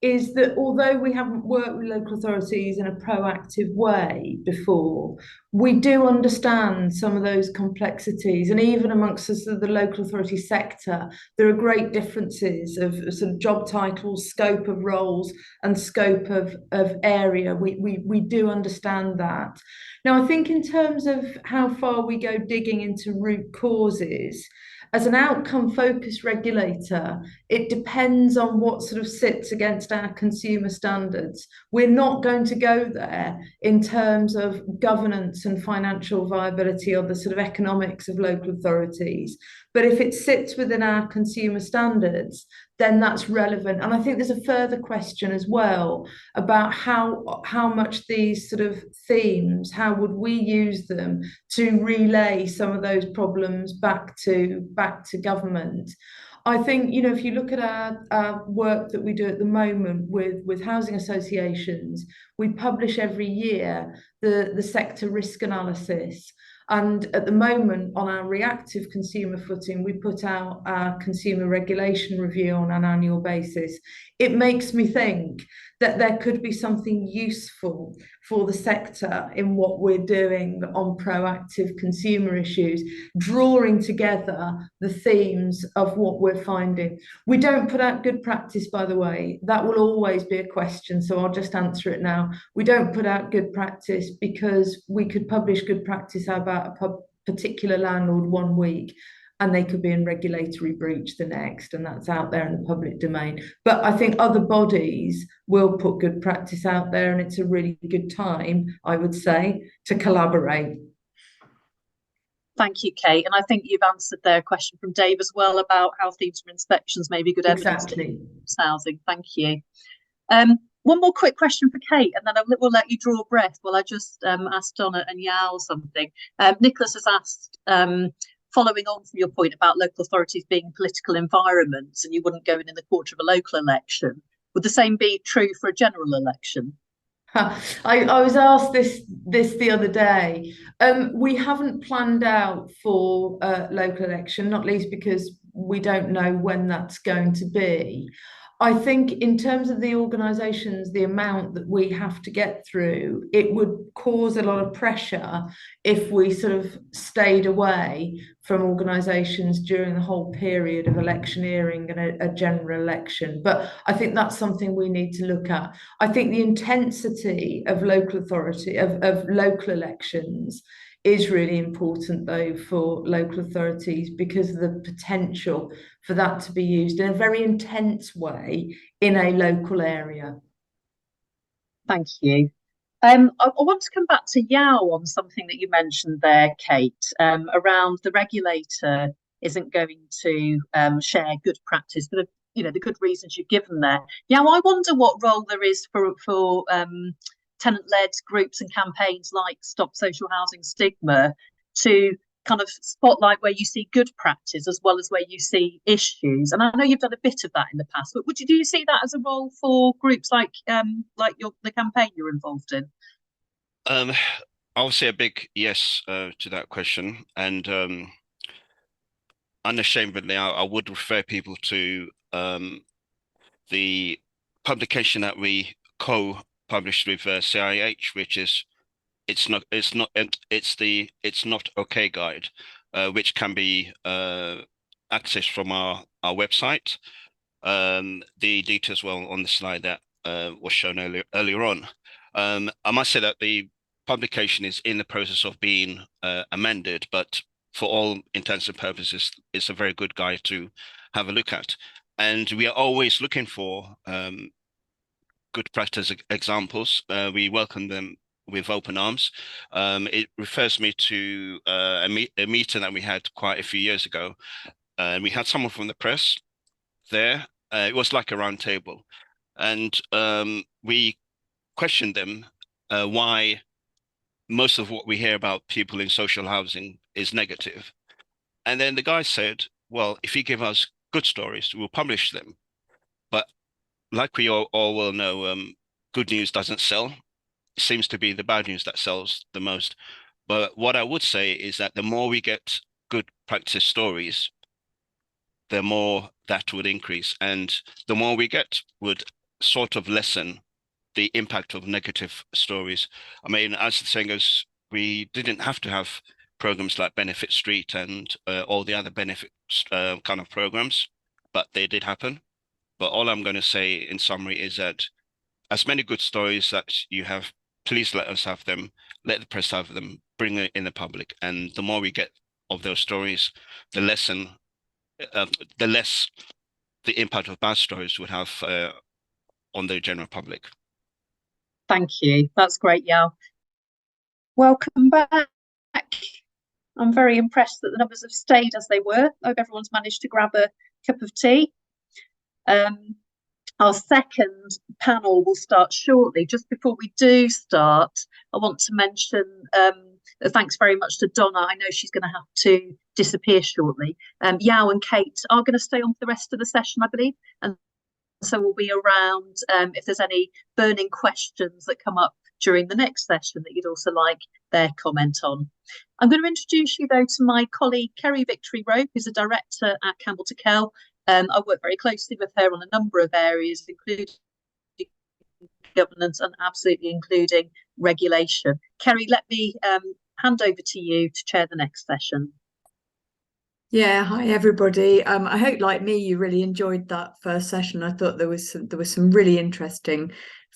is that although we haven't worked with local authorities in a proactive way before, we do understand some of those complexities. And even amongst the local authority sector, there are great differences of sort of job titles, scope of roles, and scope of area. We do understand that. Now, I think in terms of how far we go digging into root causes, as an outcome-focused regulator, it depends on what sort of sits against our consumer standards. We're not going to go there in terms of governance and financial viability or the sort of economics of local authorities. But if it sits within our consumer standards, then that's relevant. And I think there's a further question as well about how much these sort of themes, how would we use them to relay some of those problems back to government. I think, you know, if you look at our work that we do at the moment with housing associations, we publish every year the sector risk analysis. And at the moment, on our reactive consumer footing, we put out our consumer regulation review on an annual basis. It makes me think that there could be something useful for the sector in what we're doing on proactive consumer issues, drawing together the themes of what we're finding. We don't put out good practice, by the way. That will always be a question, so I'll just answer it now. We don't put out good practice because we could publish good practice about a particular landlord one week, and they could be in regulatory breach the next, and that's out there in the public domain. But I think other bodies will put good practice out there, and it's a really good time, I would say, to collaborate. Thank you, Kate. And I think you've answered their question from Dave as well about how themes for inspections may be good evidence Exactly. to housing. Thank you. One more quick question for Kate, and then we'll let you draw breath while I just ask Donna and Yao something. Nicholas has asked, following on from your point about local authorities being political environments and you wouldn't go in the quarter of a local election, would the same be true for a general election? I was asked this the other day. We haven't planned out for a local election, not least because we don't know when that's going to be. I think in terms of the organisations, the amount that we have to get through, it would cause a lot of pressure if we sort of stayed away from organisations during the whole period of electioneering and a general election. But I think that's something we need to look at. I think the intensity of local authority, of local elections is really important, though, for local authorities, because of the potential for that to be used in a very intense way in a local area. Thank you. I want to come back to Yao on something that you mentioned there, Kate, around the regulator isn't going to share good practice for the good reasons you've given there. Yao, I wonder what role there is for tenant-led groups and campaigns like Stop Social Housing Stigma to kind of spotlight where you see good practice as well as where you see issues. And I know you've done a bit of that in the past, but do you see that as a role for groups like the campaign you're involved in? I'll say a big yes to that question, and unashamedly, I would refer people to the publication that we co-published with CIH, which is It's Not Okay guide, which can be accessed from our website. The details were on the slide that was shown earlier on. I must say that the publication is in the process of being amended, but for all intents and purposes, it's a very good guide to have a look at. And we are always looking for good practice examples. We welcome them with open arms. It refers me to a meeting that we had quite a few years ago. We had someone from the press there. It was like a round table. And we questioned them why most of what we hear about people in social housing is negative. And then the guy said, well, if you give us good stories, we'll publish them. But like we all well know, good news doesn't sell. It seems to be the bad news that sells the most. But what I would say is that the more we get good practice stories, the more that would increase. And the more we get would sort of lessen the impact of negative stories. I mean, as the saying goes, we didn't have to have programs like Benefit Street and all the other benefit kind of programs, but they did happen. But all I'm going to say in summary is that as many good stories that you have, please let us have them, let the press have them, bring it in the public. And the more we get of those stories, the less the impact of bad stories would have on the general public. Thank you. That's great, Yao. Welcome back. I'm very impressed that the numbers have stayed as they were. I hope everyone's managed to grab a cup of tea. Our second panel will start shortly. Just before we do start, I want to mention thanks very much to Donna. I know she's going to have to disappear shortly. Yao and Kate are going to stay on for the rest of the session, I believe. And so we'll be around if there's any burning questions that come up during the next session that you'd also like their comment on. I'm going to introduce you, though, to my colleague, Kerry Victory Rope, who's a director at Campbell Tickell. I work very closely with her on a number of areas, including governance and absolutely including regulation. Kerry, let me hand over to you to chair the next session. Yeah, hi everybody. I hope, like me, you really enjoyed that first session. I thought there was some really interesting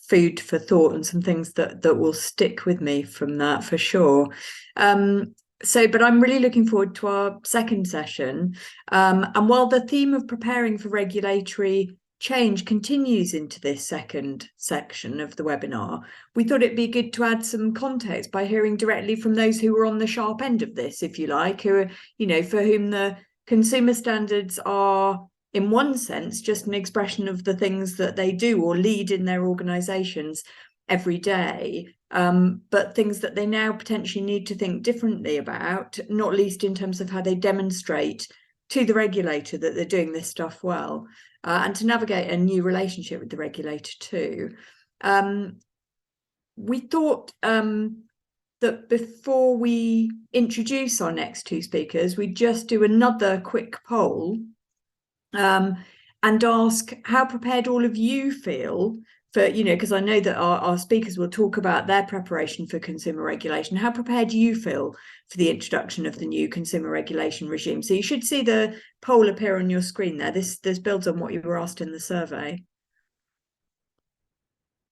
food for thought and some things that will stick with me from that for sure. But I'm really looking forward to our second session. And while the theme of preparing for regulatory change continues into this second section of the webinar, we thought it'd be good to add some context by hearing directly from those who were on the sharp end of this, if you like, who are, you know, for whom the consumer standards are, in one sense, just an expression of the things that they do or lead in their organisations every day, but things that they now potentially need to think differently about, not least in terms of how they demonstrate to the regulator that they're doing this stuff well, and to navigate a new relationship with the regulator too. We thought that before we introduce our next two speakers, we'd just do another quick poll and ask how prepared all of you feel for, you know, because I know that our speakers will talk about their preparation for consumer regulation. How prepared do you feel for the introduction of the new consumer regulation regime? So you should see the poll appear on your screen there. This builds on what you were asked in the survey.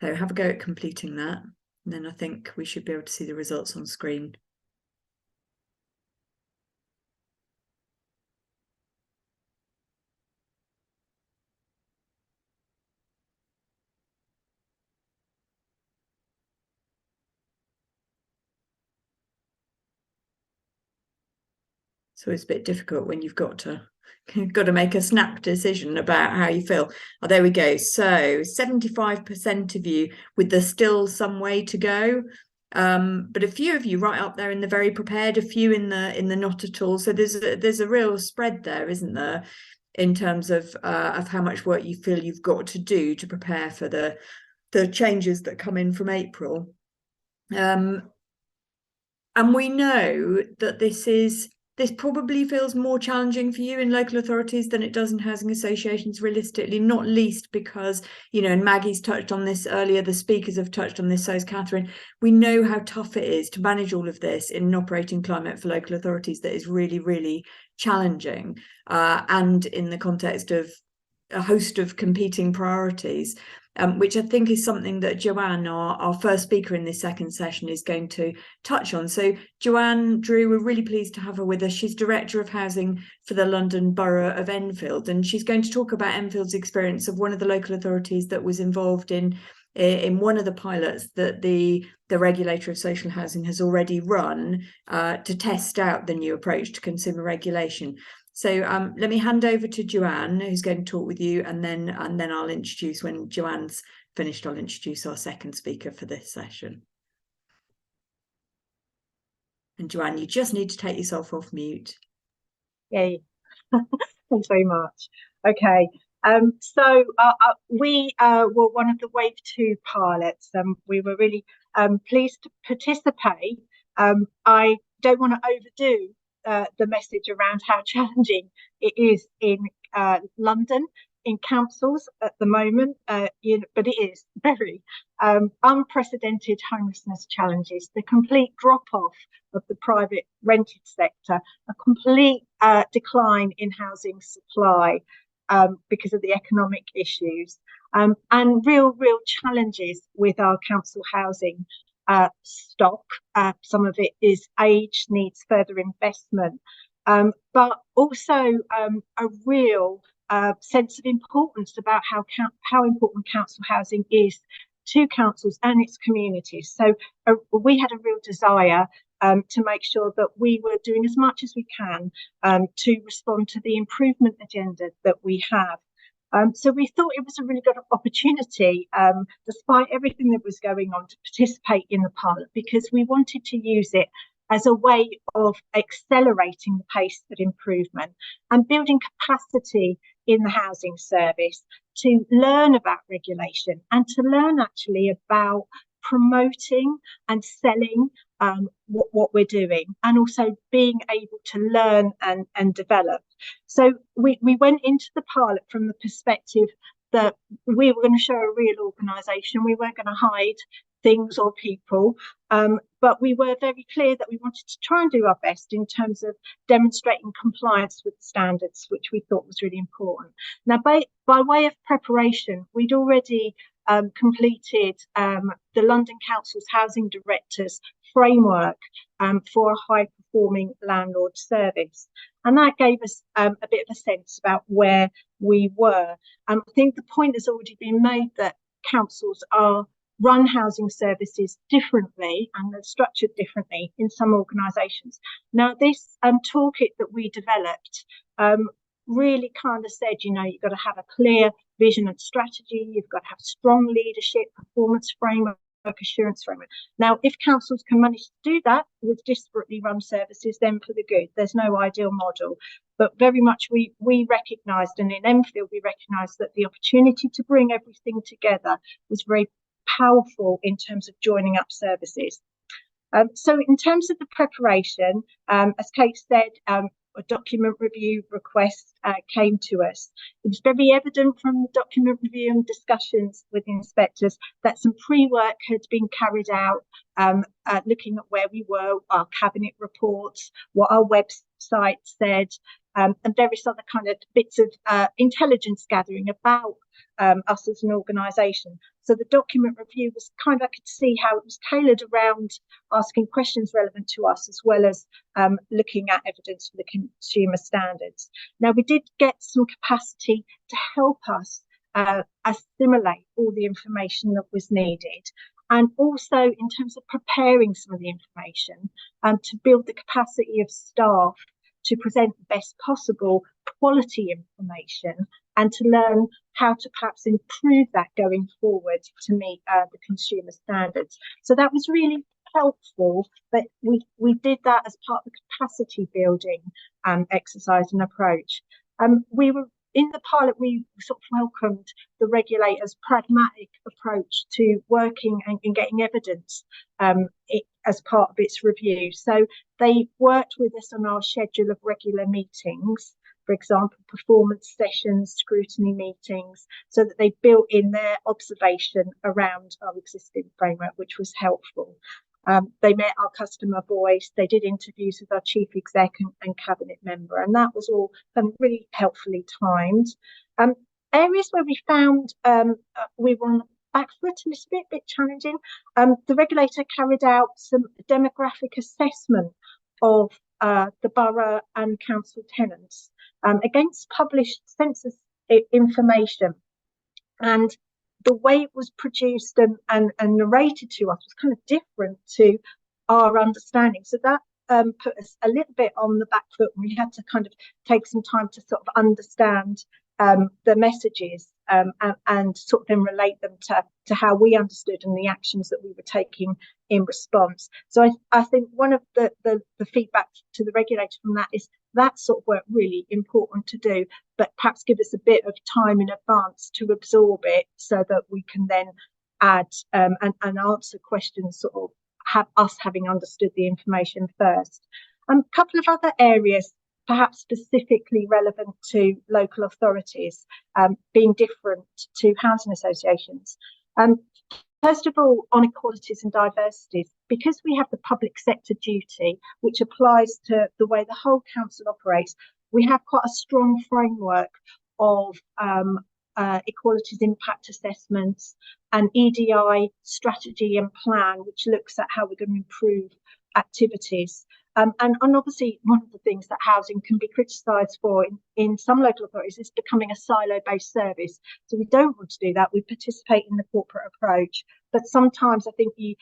So have a go at completing that. And then I think we should be able to see the results on screen. So it's a bit difficult when you've got to make a snap decision about how you feel. Oh, there we go. So 75% of you with there's still some way to go. But a few of you right up there in the very prepared, a few in the not at all. So there's a real spread there, isn't there, in terms of how much work you feel you've got to do to prepare for the changes that come in from April. And we know that this probably feels more challenging for you in local authorities than it does in housing associations, realistically, not least because, you know, and Maggie's touched on this earlier, the speakers have touched on this, so has Catherine. We know how tough it is to manage all of this in an operating climate for local authorities that is really, really challenging, and in the context of a host of competing priorities. Which I think is something that Joanne, our first speaker in this second session, is going to touch on. So Joanne Drew, we're really pleased to have her with us. She's Director of Housing for the London Borough of Enfield, and she's going to talk about Enfield's experience of one of the local authorities that was involved in one of the pilots that the Regulator of Social Housing has already run to test out the new approach to consumer regulation. So let me hand over to Joanne, who's going to talk with you, and then I'll introduce, when Joanne's finished, I'll introduce our second speaker for this session. And Joanne, you just need to take yourself off mute. Yay. Thanks very much. Okay. So we were one of the Wave 2 pilots. We were really pleased to participate. I don't want to overdo the message around how challenging it is in London, in councils at the moment, but it is very unprecedented homelessness challenges, the complete drop-off of the private rented sector, a complete decline in housing supply because of the economic issues, and real challenges with our council housing stock. Some of it is age, needs further investment, but also a real sense of importance about how important council housing is to councils and its communities. So we had a real desire to make sure that we were doing as much as we can to respond to the improvement agenda that we have. So we thought it was a really good opportunity, despite everything that was going on, to participate in the pilot, because we wanted to use it as a way of accelerating the pace of improvement and building capacity in the housing service to learn about regulation and to learn actually about promoting and selling what we're doing, and also being able to learn and develop. So we went into the pilot from the perspective that we were going to show a real organisation. We weren't going to hide things or people, but we were very clear that we wanted to try and do our best in terms of demonstrating compliance with standards, which we thought was really important. Now, by way of preparation, we'd already completed the London Council's Housing Directors framework for a high performing landlord service. And that gave us a bit of a sense about where we were. I think the point has already been made that councils run housing services differently and they're structured differently in some organisations. Now, this toolkit that we developed really kind of said, you know, you've got to have a clear vision and strategy, you've got to have strong leadership, performance framework, assurance framework. Now, if councils can manage to do that with disparately run services, then for the good. There's no ideal model, but very much we recognised, and in Enfield we recognised that the opportunity to bring everything together was very powerful in terms of joining up services. So in terms of the preparation, as Kate said, a document review request came to us. It was very evident from the document review and discussions with inspectors that some pre-work had been carried out, looking at where we were, our cabinet reports, what our website said, and various other kind of bits of intelligence gathering about us as an organisation. So the document review was kind of, I could see how it was tailored around asking questions relevant to us, as well as looking at evidence for the consumer standards. Now, we did get some capacity to help us assimilate all the information that was needed, and also in terms of preparing some of the information to build the capacity of staff to present the best possible quality information and to learn how to perhaps improve that going forward to meet the consumer standards. So that was really helpful, but we did that as part of the capacity building exercise and approach. We were in the pilot, we sort of welcomed the regulator's pragmatic approach to working and getting evidence as part of its review. So they worked with us on our schedule of regular meetings, for example, performance sessions, scrutiny meetings, so that they built in their observation around our existing framework, which was helpful. They met our customer voice, they did interviews with our chief exec and cabinet member, and that was all really helpfully timed. Areas where we found we were on the back foot a little bit challenging, the regulator carried out some demographic assessment of the borough and council tenants against published census information. And the way it was produced and narrated to us was kind of different to our understanding. So that put us a little bit on the back foot, and we had to kind of take some time to sort of understand the messages and sort of then relate them to how we understood and the actions that we were taking in response. So I think one of the feedback to the regulator from that is that sort of work really important to do, but perhaps give us a bit of time in advance to absorb it so that we can then add and answer questions, sort of have us having understood the information first. A couple of other areas perhaps specifically relevant to local authorities being different to housing associations. First of all, on equalities and diversities, because we have the public sector duty, which applies to the way the whole council operates, we have quite a strong framework of equalities impact assessments and EDI strategy and plan, which looks at how we're going to improve activities. And obviously, one of the things that housing can be criticised for in some local authorities is becoming a silo-based service. So we don't want to do that. We participate in the corporate approach, but sometimes I think you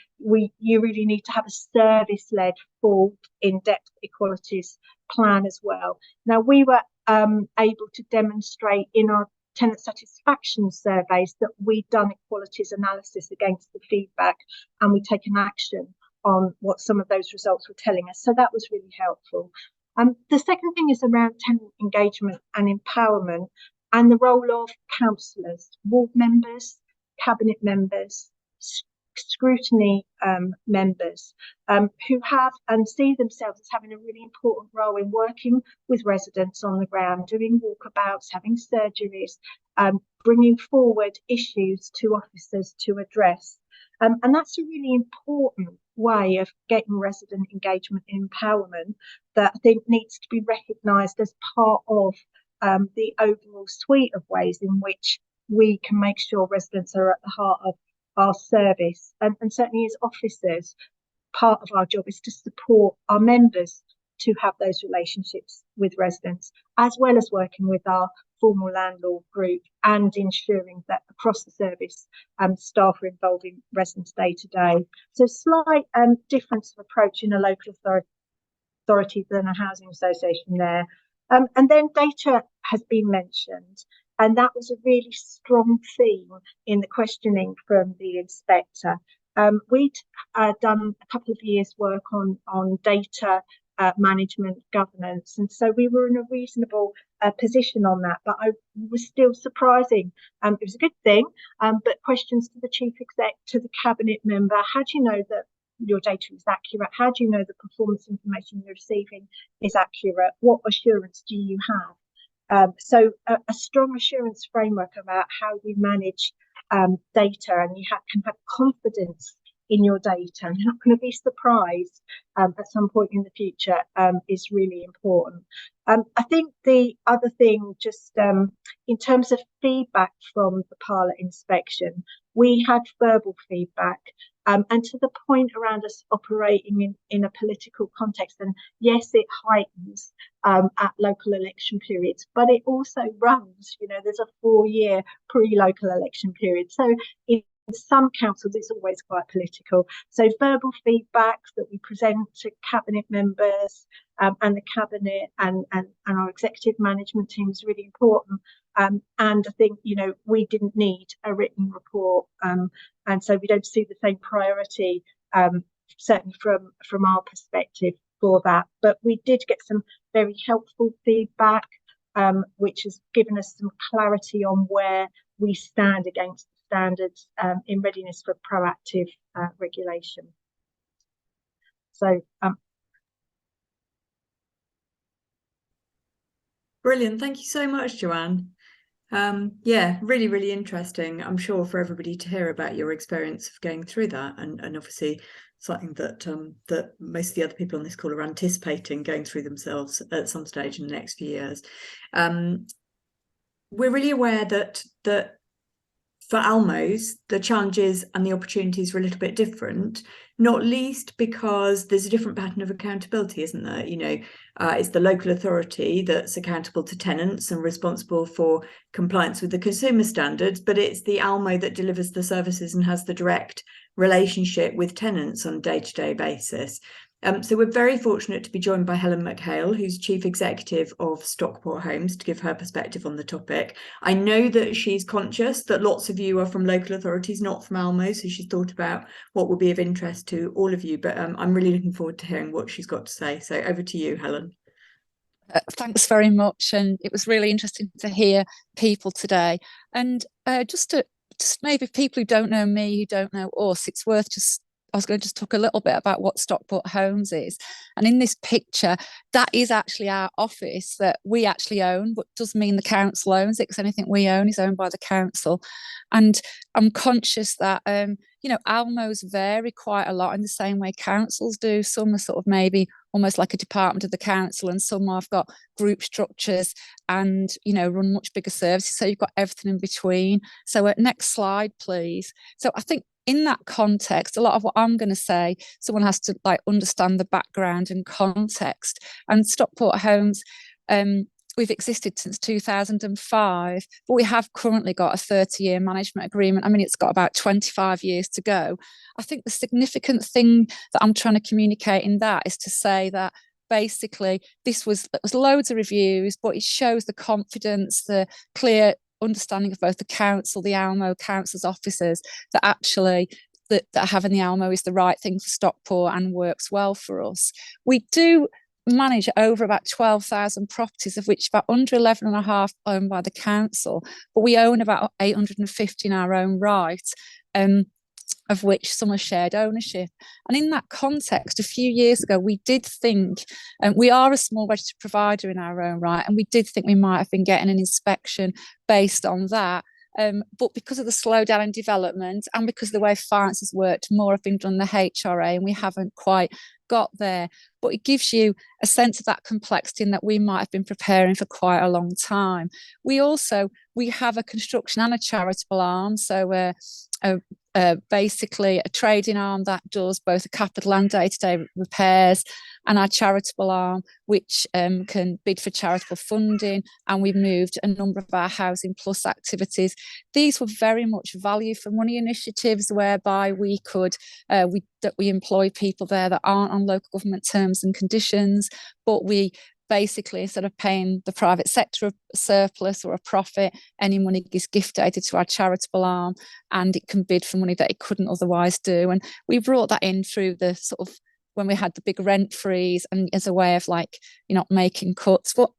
really need to have a service-led, full, in-depth equalities plan as well. Now, we were able to demonstrate in our tenant satisfaction surveys that we've done equalities analysis against the feedback, and we've taken action on what some of those results were telling us. So that was really helpful. The second thing is around tenant engagement and empowerment and the role of councillors, ward members, cabinet members, scrutiny members who have and see themselves as having a really important role in working with residents on the ground, doing walkabouts, having surgeries, bringing forward issues to officers to address. And that's a really important way of getting resident engagement and empowerment that I think needs to be recognised as part of the overall suite of ways in which we can make sure residents are at the heart of our service. And certainly as officers, part of our job is to support our members to have those relationships with residents, as well as working with our formal landlord group and ensuring that across the service staff are involving residents day to day. So slight difference of approach in a local authority than a housing association there. And then data has been mentioned, and that was a really strong theme in the questioning from the inspector. We'd done a couple of years' work on data management governance, and so we were in a reasonable position on that, but I was still surprising. It was a good thing, but questions to the chief exec, to the cabinet member: how do you know that your data is accurate? How do you know the performance information you're receiving is accurate? What assurance do you have? So a strong assurance framework about how you manage data, and you can have confidence in your data, and you're not going to be surprised at some point in the future, is really important. I think the other thing, just in terms of feedback from the pilot inspection, we had verbal feedback, and to the point around us operating in a political context, and yes, it heightens at local election periods, but it also runs, there's a 4-year pre-local election period. So in some councils, it's always quite political. So verbal feedback that we present to cabinet members and the cabinet and our executive management team is really important. And I think, we didn't need a written report. And so we don't see the same priority, certainly from our perspective, for that. But we did get some very helpful feedback, which has given us some clarity on where we stand against the standards in readiness for proactive regulation. So brilliant. Thank you so much, Joanne. Yeah, really, really interesting, I'm sure, for everybody to hear about your experience of going through that, and obviously something that that most of the other people on this call are anticipating going through themselves at some stage in the next few years. We're really aware that for ALMOs, the challenges and the opportunities are a little bit different, not least because there's a different pattern of accountability, isn't there? It's the local authority that's accountable to tenants and responsible for compliance with the consumer standards, but it's the ALMO that delivers the services and has the direct relationship with tenants on a day-to-day basis. So we're very fortunate to be joined by Helen McHale, who's Chief Executive of Stockport Homes, to give her perspective on the topic. I know that she's conscious that lots of you are from local authorities, not from ALMO, so she's thought about what will be of interest to all of you, but I'm really looking forward to hearing what she's got to say. So over to you, Helen. Thanks very much, and it was really interesting to hear people today. And just maybe people who don't know me, who don't know us, it's worth I was going to just talk a little bit about what Stockport Homes is. And in this picture, that is actually our office that we actually own, but does mean the council owns it, because anything we own is owned by the council. And I'm conscious that, ALMOs vary quite a lot in the same way councils do. Some are sort of maybe almost like a department of the council, and some have got group structures and, run much bigger services. So you've got everything in between. So next slide, please. So I think in that context, a lot of what I'm going to say, someone has to understand the background and context. And Stockport Homes, we've existed since 2005, but we have currently got a 30-year management agreement. I mean, it's got about 25 years to go. I think the significant thing that I'm trying to communicate in that is to say that basically it was loads of reviews, but it shows the confidence, the clear understanding of both the council, the ALMO, council's officers, that actually that having the ALMO is the right thing for Stockport and works well for us. We do manage over about 12,000 properties, of which about under 11.5 owned by the council, but we own about 850 in our own right, of which some are shared ownership. And in that context, a few years ago, we did think, we are a small registered provider in our own right, and we did think we might have been getting an inspection based on that. But because of the slowdown in development and because of the way finance has worked, more have been done the HRA, and we haven't quite got there. But it gives you a sense of that complexity and that we might have been preparing for quite a long time. We have a construction and a charitable arm. So basically a trading arm that does both a capital and day-to-day repairs, and our charitable arm, which can bid for charitable funding. And we've moved a number of our Housing Plus activities. These were very much value for money initiatives, whereby we could we employ people there that aren't on local government terms and conditions, but we basically, instead of paying the private sector a surplus or a profit, any money is gift-aided to our charitable arm, and it can bid for money that it couldn't otherwise do. And we brought that in through the sort of, when we had the big rent freeze, and as a way of, like, you're not making cuts. But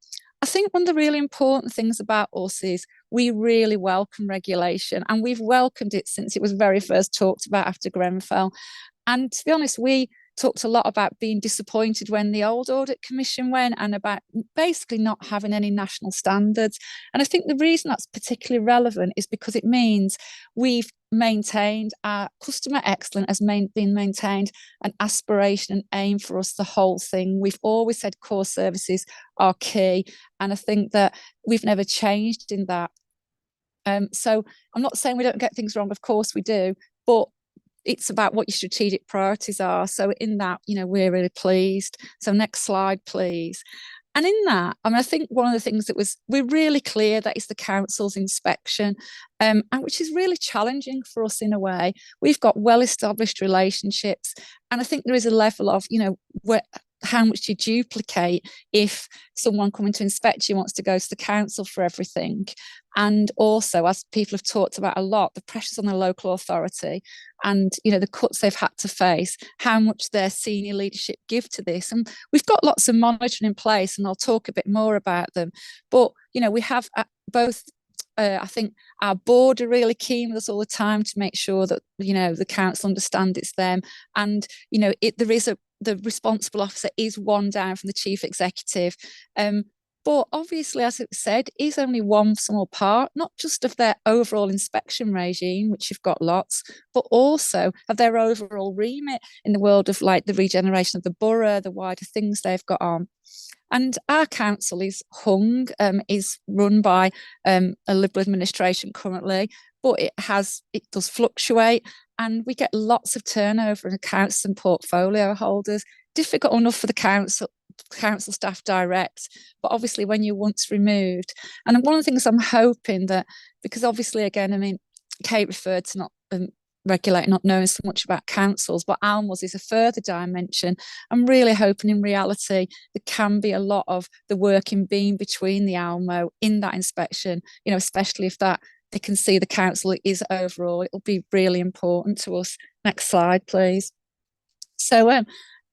I think one of the really important things about us is we really welcome regulation, and we've welcomed it since it was very first talked about after Grenfell. And to be honest, we talked a lot about being disappointed when the old Audit Commission went, and about basically not having any national standards. And I think the reason that's particularly relevant is because it means we've maintained our customer excellence, has been maintained an aspiration and aim for us, the whole thing. We've always said core services are key, and I think that we've never changed in that. So I'm not saying we don't get things wrong, of course we do, but it's about what your strategic priorities are. So in that, we're really pleased. So next slide, please. And in that, I mean, I think one of the things that we're really clear that is the council's inspection, and which is really challenging for us in a way. We've got well-established relationships, and I think there is a level of, how much you duplicate if someone coming to inspect you wants to go to the council for everything. And also, as people have talked about a lot, the pressures on the local authority and, the cuts they've had to face, how much their senior leadership give to this. And we've got lots of monitoring in place, and I'll talk a bit more about them. But, we have both, I think our board are really keen with us all the time to make sure that, the council understand it's them. And, the responsible officer is one down from the chief executive. But obviously, as it said, is only one small part, not just of their overall inspection regime, which you've got lots, but also of their overall remit in the world of, like, the regeneration of the borough, the wider things they've got on. And our council is hung, is run by a Liberal administration currently, but it does fluctuate, and we get lots of turnover in accounts and portfolio holders. Difficult enough for the council staff direct, but obviously when you're once removed. And one of the things I'm hoping that, because obviously, again, I mean, Kate referred to not regulating, not knowing so much about councils, but ALMOs is a further dimension. I'm really hoping in reality there can be a lot of the working being between the ALMO in that inspection, especially if that they can see the council is overall, it'll be really important to us. Next slide, please. So, and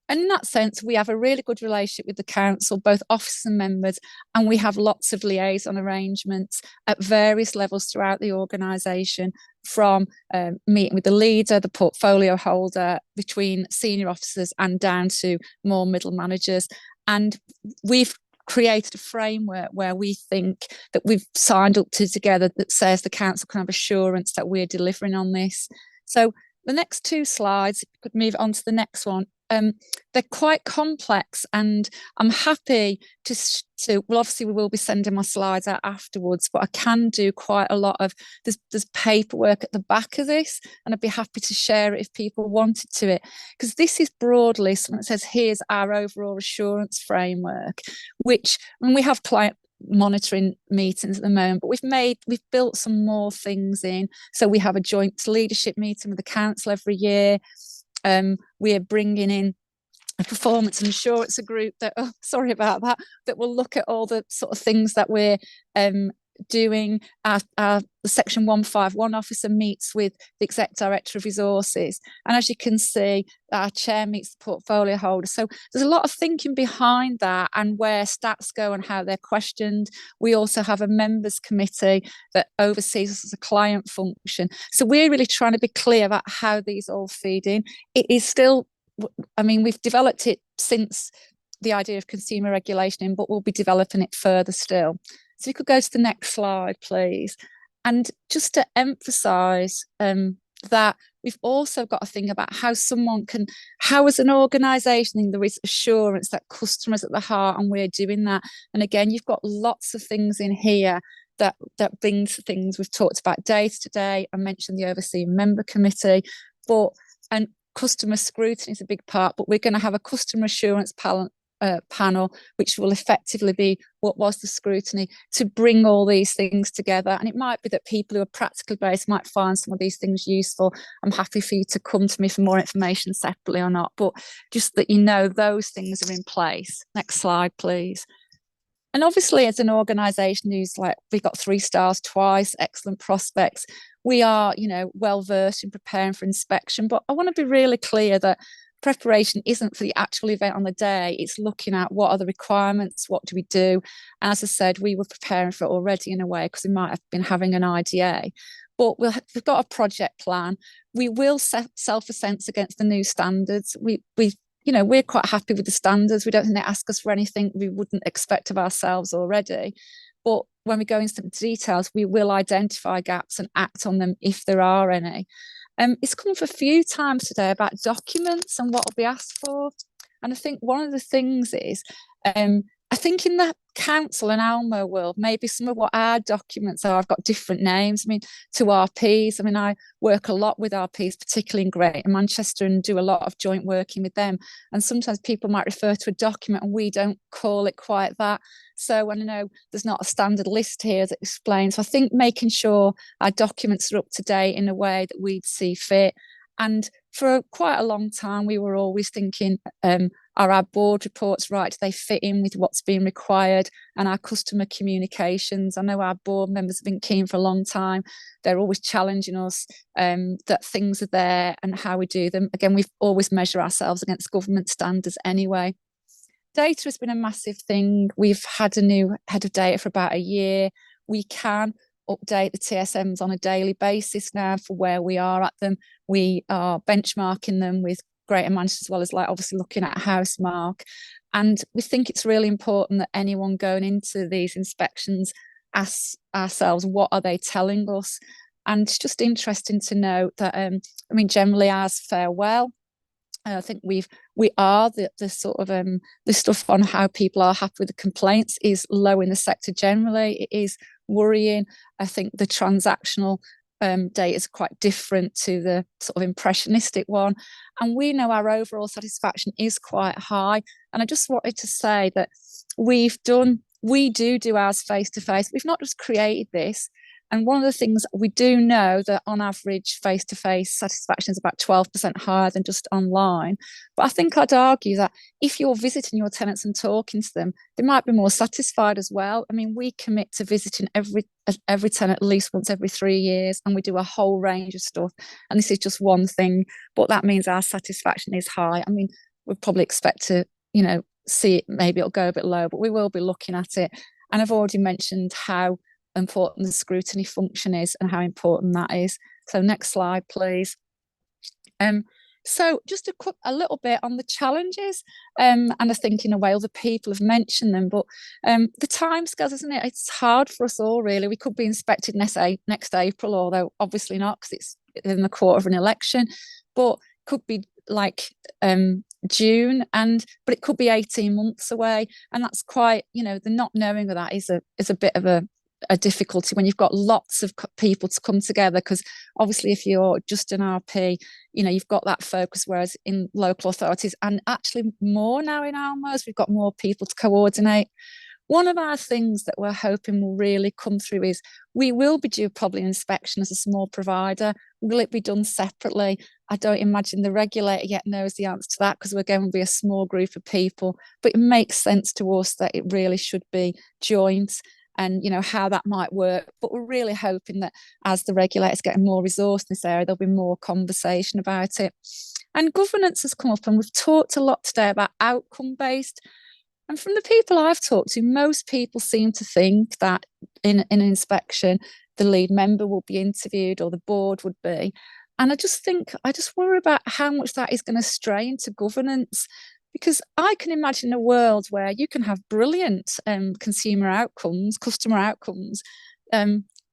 in that sense, we have a really good relationship with the council, both officers and members, and we have lots of liaison arrangements at various levels throughout the organisation, from meeting with the leader, the portfolio holder, between senior officers and down to more middle managers. And we've created a framework where we think that we've signed up to together that says the council can have assurance that we're delivering on this. So the next two slides, if we could move on to the next one. They're quite complex, and I'm happy to well, obviously we will be sending my slides out afterwards, but I can do quite a lot of, there's paperwork at the back of this, and I'd be happy to share it if people wanted to it, because this is broadly something that says, here's our overall assurance framework, which, when we have client monitoring meetings at the moment, but we've built some more things in. So we have a joint leadership meeting with the council every year. We're bringing in a performance and assurance group that, sorry about that, that will look at all the sort of things that we're doing. The Section 151 officer meets with the Exec Director of Resources. And as you can see, our chair meets the portfolio holder. So there's a lot of thinking behind that, and where stats go and how they're questioned. We also have a members committee that oversees us as a client function. So we're really trying to be clear about how these all feed in. It is still, I mean, we've developed it since the idea of consumer regulation, but we'll be developing it further still. So you could go to the next slide, please. And just to emphasise that we've also got to think about how someone can, how as an organisation there is assurance that customers at the heart, and we're doing that. And again, you've got lots of things in here that brings things we've talked about data today. I mentioned the overseeing member committee, and customer scrutiny is a big part, but we're going to have a customer assurance panel, which will effectively be what was the scrutiny, to bring all these things together. And it might be that people who are practically based might find some of these things useful. I'm happy for you to come to me for more information separately or not, but just that you know those things are in place. Next slide, please. And obviously, as an organisation who's like, we got 3 stars twice, excellent prospects, we are, well versed in preparing for inspection. But I want to be really clear that preparation isn't for the actual event on the day. It's looking at what are the requirements, what do we do. And as I said, we were preparing for it already in a way, because we might have been having an IDA. But we've got a project plan. We will self-assess against the new standards. We're quite happy with the standards. We don't think they ask us for anything we wouldn't expect of ourselves already. But when we go into the details, we will identify gaps and act on them if there are any. It's come up a few times today about documents and what will be asked for. And I think one of the things is, I think in the council and ALMO world, maybe some of what our documents are, I've got different names. To RPs, I work a lot with RPs, particularly in Greater Manchester, and do a lot of joint working with them. And sometimes people might refer to a document and we don't call it quite that. So I know there's not a standard list here that explains. So I think making sure our documents are up to date in a way that we'd see fit. And for quite a long time, we were always thinking, are our board reports right? Do they fit in with what's being required? And our customer communications, I know our board members have been keen for a long time. They're always challenging us that things are there and how we do them. Again, we've always measured ourselves against government standards anyway. Data has been a massive thing. We've had a new head of data for about a year. We can update the TSMs on a daily basis now for where we are at them. We are benchmarking them with Greater Manchester, as well as obviously looking at Housemark. And we think it's really important that anyone going into these inspections asks ourselves, what are they telling us? And it's just interesting to note that, generally ours fare well. I think we are the sort of the stuff on how people are happy with the complaints is low in the sector generally. It is worrying. I think the transactional data is quite different to the sort of impressionistic one, and we know our overall satisfaction is quite high. And I just wanted to say that we do ours face to face. We've not just created this. And one of the things we do know that on average, face-to-face satisfaction is about 12% higher than just online. But I think I'd argue that if you're visiting your tenants and talking to them, they might be more satisfied as well. We commit to visiting every tenant at least once every 3 years, and we do a whole range of stuff. And this is just one thing, but that means our satisfaction is high. We'll probably expect to, see it, maybe it'll go a bit low, but we will be looking at it. And I've already mentioned how important the scrutiny function is and how important that is. So next slide, please. So just a little bit on the challenges, and I think in a way other people have mentioned them, but the timescales, isn't it? It's hard for us all, really. We could be inspected next April, although obviously not, because it's in the quarter of an election, but could be like June, but it could be 18 months away, and that's quite, the not knowing of that is a bit of a difficulty when you've got lots of people to come together, because obviously if you're just an RP, you've got that focus, whereas in local authorities, and actually more now in ALMOs, we've got more people to coordinate. One of our things that we're hoping will really come through is we will be due probably inspection as a small provider. Will it be done separately? I don't imagine the regulator yet knows the answer to that, because we're going to be a small group of people, but it makes sense to us that it really should be joint, and how that might work. But we're really hoping that as the regulators get more resource in this area, there'll be more conversation about it. And governance has come up, and we've talked a lot today about outcome-based. And from the people I've talked to, most people seem to think that in an inspection, the lead member will be interviewed or the board would be. And I just worry about how much that is going to stray into governance. Because I can imagine a world where you can have brilliant customer outcomes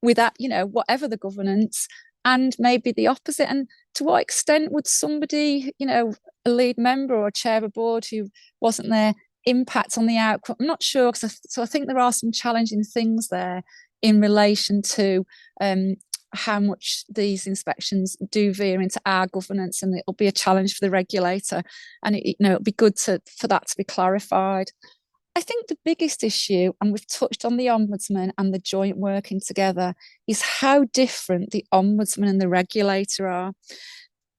with that, whatever the governance, and maybe the opposite. And to what extent would somebody, a lead member or a chair of a board who wasn't there, impact on the outcome? I'm not sure. So I think there are some challenging things there in relation to how much these inspections do veer into our governance, and it'll be a challenge for the regulator, and it'll be good for that to be clarified. I think the biggest issue, and we've touched on the Ombudsman and the joint working together, is how different the Ombudsman and the regulator are.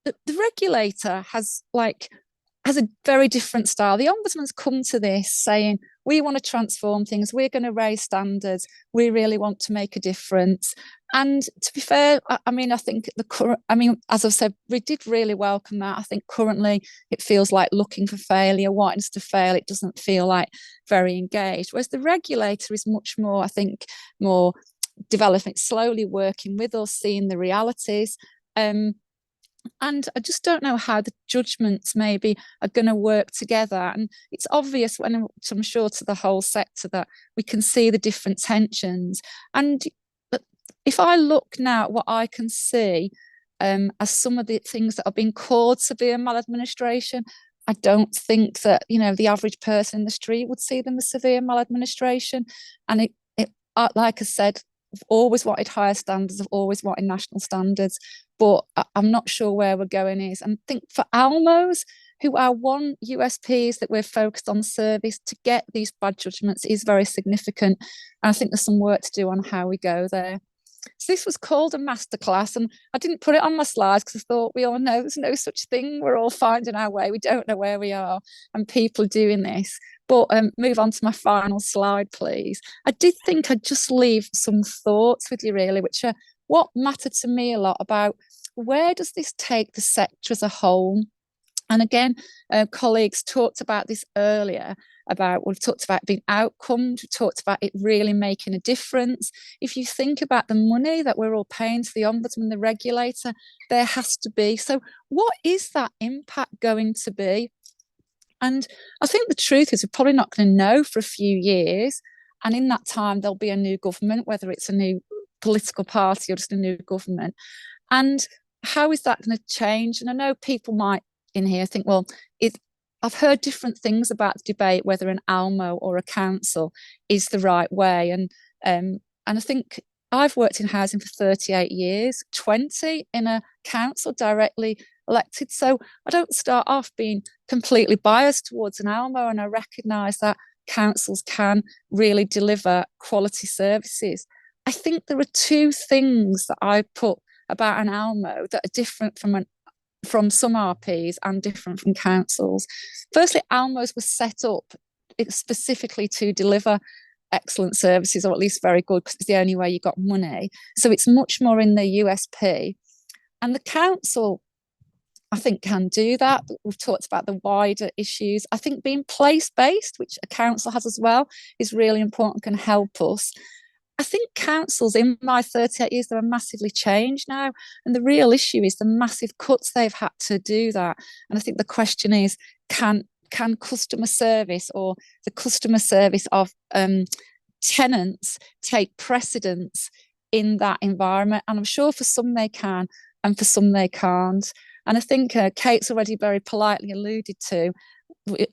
The regulator has a very different style. The Ombudsman's come to this saying, we want to transform things, we're going to raise standards, we really want to make a difference. And to be fair, I mean, I think as I've said, we did really welcome that. I think currently it feels like looking for failure, wanting us to fail. It doesn't feel like very engaged. Whereas the regulator is much more, I think, more developing, slowly working with us, seeing the realities. And I just don't know how the judgments maybe are going to work together. And it's obvious, when I'm sure to the whole sector, that we can see the different tensions. And if I look now at what I can see as some of the things that are being called severe maladministration, I don't think that, the average person in the street would see them as severe maladministration. And like I said, I've always wanted higher standards, I've always wanted national standards, but I'm not sure where we're going is. And I think for ALMOs, who are one USPs that we're focused on service, to get these bad judgments is very significant. And I think there's some work to do on how we go there. So this was called a masterclass, and I didn't put it on my slides because I thought we all know there's no such thing. We're all finding our way. We don't know where we are, and people are doing this. But move on to my final slide, please. I did think I'd just leave some thoughts with you, really, which are what mattered to me a lot about where does this take the sector as a whole. And again, colleagues talked about this earlier, we've talked about being outcomes, we talked about it really making a difference. If you think about the money that we're all paying to the Ombudsman, the regulator, there has to be. So what is that impact going to be? And I think the truth is we're probably not going to know for a few years. And in that time, there'll be a new government, whether it's a new political party or just a new government. And how is that going to change? And I know people might in here think, well, I've heard different things about the debate whether an ALMO or a council is the right way. And I think I've worked in housing for 38 years, 20 in a council directly elected. So I don't start off being completely biased towards an ALMO, and I recognise that councils can really deliver quality services. I think there are two things that I put about an ALMO that are different from some RPs and different from councils. Firstly, ALMOs were set up specifically to deliver excellent services, or at least very good, because it's the only way you got money. So it's much more in the USP. And the council, I think, can do that. But we've talked about the wider issues. I think being place-based, which a council has as well, is really important, can help us. I think councils, in my 38 years, they're massively changed now. And the real issue is the massive cuts they've had to do that. And I think the question is, can customer service, or the customer service of tenants, take precedence in that environment? And I'm sure for some they can, and for some they can't. And I think Kate's already very politely alluded to,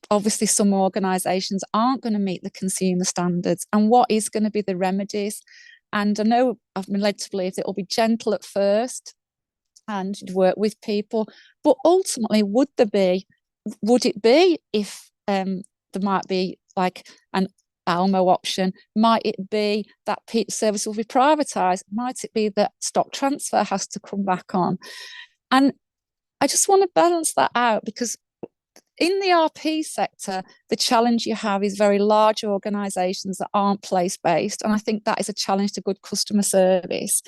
obviously some organisations aren't going to meet the consumer standards, and what is going to be the remedies? And I know I've been led to believe that it will be gentle at first and work with people, but ultimately would it be, if there might be like an ALMO option, might it be that service will be privatised? Might it be that stock transfer has to come back on? And I just want to balance that out, because in the RP sector, the challenge you have is very large organisations that aren't place-based, and I think that is a challenge to good customer service.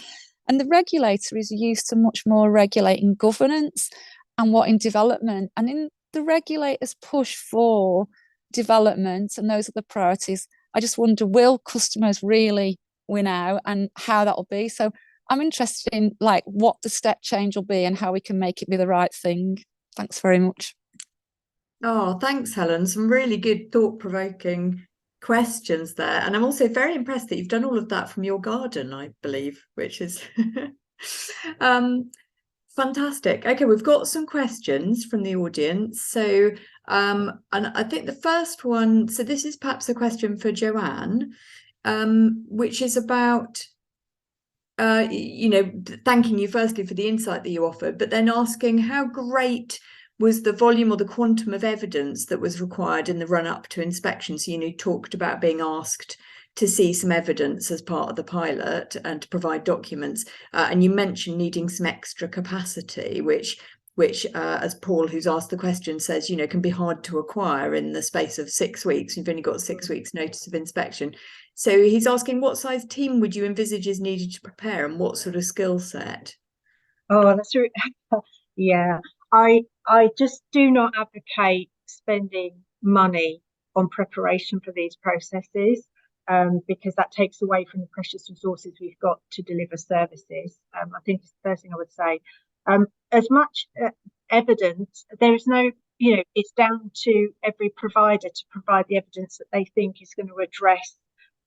And the regulator is used to much more regulating governance and what in development. And in the regulator's push for development, and those are the priorities, I just wonder, will customers really win out, and how that will be? So I'm interested in what the step change will be and how we can make it be the right thing. Thanks very much. Oh, thanks, Helen. Some really good thought-provoking questions there. And I'm also very impressed that you've done all of that from your garden, I believe, which is fantastic. Okay, we've got some questions from the audience. So, and I think the first one, so this is perhaps a question for Joanne, which is about thanking you firstly for the insight that you offered, but then asking how great was the volume or the quantum of evidence that was required in the run-up to inspection. So, you talked about being asked to see some evidence as part of the pilot and to provide documents. And you mentioned needing some extra capacity, which as Paul, who's asked the question, says, can be hard to acquire in the space of 6 weeks. You've only got 6 weeks notice of inspection. So he's asking, what size team would you envisage is needed to prepare, and what sort of skill set? Oh, that's really, yeah. I just do not advocate spending money on preparation for these processes, because that takes away from the precious resources we've got to deliver services. I think it's the first thing I would say. As much evidence, there is no, it's down to every provider to provide the evidence that they think is going to address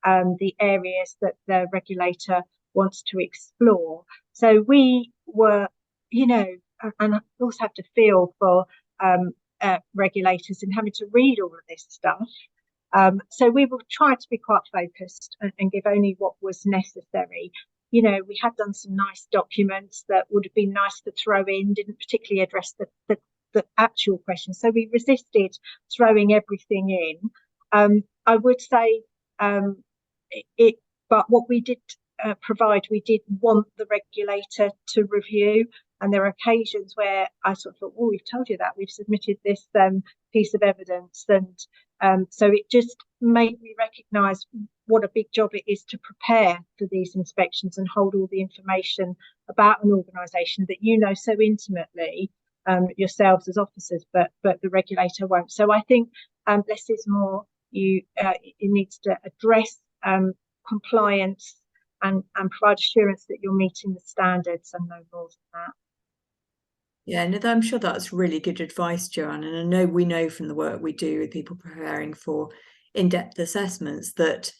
the areas that the regulator wants to explore. So we were, and I also have to feel for regulators and having to read all of this stuff. So we will try to be quite focused and give only what was necessary. We had done some nice documents that would have been nice to throw in, didn't particularly address the actual question. So we resisted throwing everything in. I would say but what we did provide, we did want the regulator to review. And there are occasions where I sort of thought, oh, we've told you that, we've submitted this piece of evidence. And so it just made me recognise what a big job it is to prepare for these inspections and hold all the information about an organisation that so intimately, yourselves as officers, but the regulator won't. So I think less is more. It needs to address compliance and provide assurance that you're meeting the standards, and no more than that. Yeah, no, I'm sure that's really good advice, Joanne. And I know we know from the work we do with people preparing for in-depth assessments that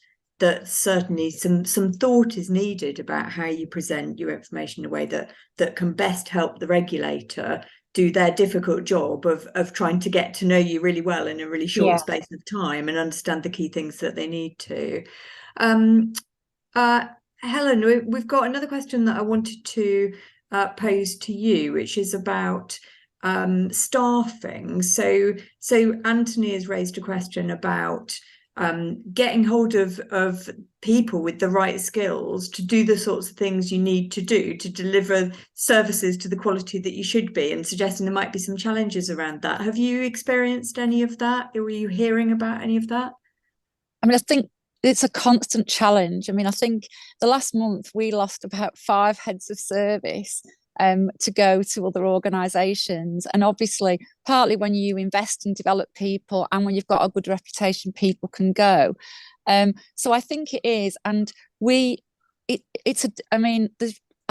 certainly some thought is needed about how you present your information in a way that can best help the regulator do their difficult job of trying to get to know you really well in a really short space of time and understand the key things that they need to. Helen, we've got another question that I wanted to pose to you, which is about staffing. So Anthony has raised a question about getting hold of people with the right skills to do the sorts of things you need to do to deliver services to the quality that you should be, and suggesting there might be some challenges around that. Have you experienced any of that? Or were you hearing about any of that? I mean, I think it's a constant challenge. I mean, I think the last month we lost about 5 heads of service to go to other organisations. And obviously, partly when you invest and develop people and when you've got a good reputation, people can go. So I think it is. And I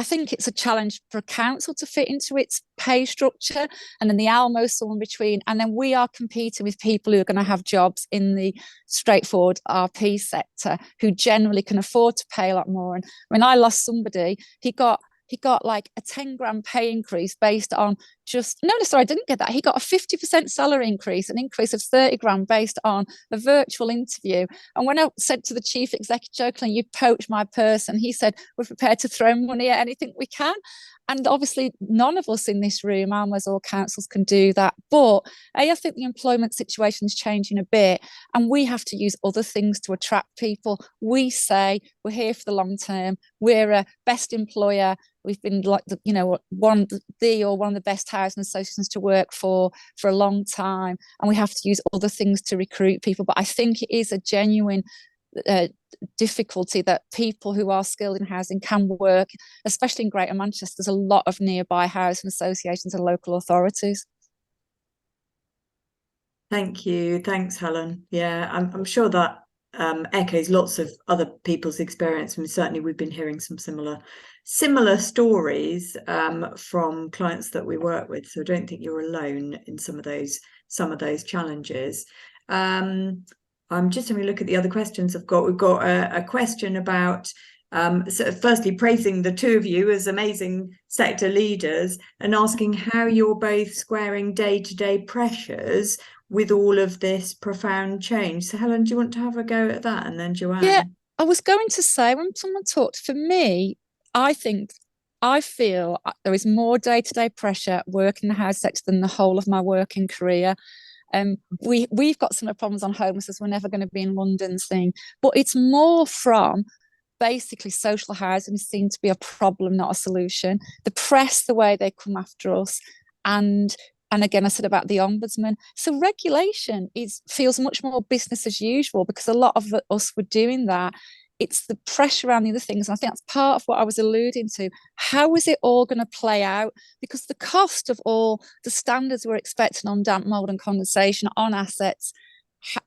think it's a challenge for a council to fit into its pay structure, and then the ALMOs somewhere in between. And then we are competing with people who are going to have jobs in the straightforward RP sector who generally can afford to pay a lot more. And when I lost somebody, he got like a 10 grand pay increase based on I didn't get that. He got a 50% salary increase, an increase of 30 grand based on a virtual interview. And when I said to the chief executive, jokingly, you poached my person, he said, we're prepared to throw money at anything we can. And obviously, none of us in this room, ALMOs or councils, can do that. But I think the employment situation is changing a bit, and we have to use other things to attract people. We say we're here for the long term. We're a best employer. We've been one of the best housing associations to work for a long time, and we have to use other things to recruit people. But I think it is a genuine difficulty that people who are skilled in housing can work, especially in Greater Manchester. There's a lot of nearby housing associations and local authorities. Thank you. Thanks, Helen. Yeah, I'm sure that echoes lots of other people's experience. I mean, certainly we've been hearing some similar stories from clients that we work with. So I don't think you're alone in some of those challenges. I'm just having a look at the other questions I've got. We've got a question about firstly praising the two of you as amazing sector leaders and asking how you're both squaring day-to-day pressures with all of this profound change. So Helen, do you want to have a go at that? And then Joanne? Yeah, I was going to say, when someone talked, for me, I think I feel there is more day-to-day pressure working in the house sector than the whole of my working career. We've got some of the problems on homelessness. We're never going to be in London's thing, but it's more from basically social housing is seen to be a problem, not a solution. The press, the way they come after us, and again, I said about the ombudsman. So regulation feels much more business as usual because a lot of us were doing that. It's the pressure around the other things. And I think that's part of what I was alluding to. How is it all going to play out? Because the cost of all the standards we're expecting on damp, mold and condensation on assets,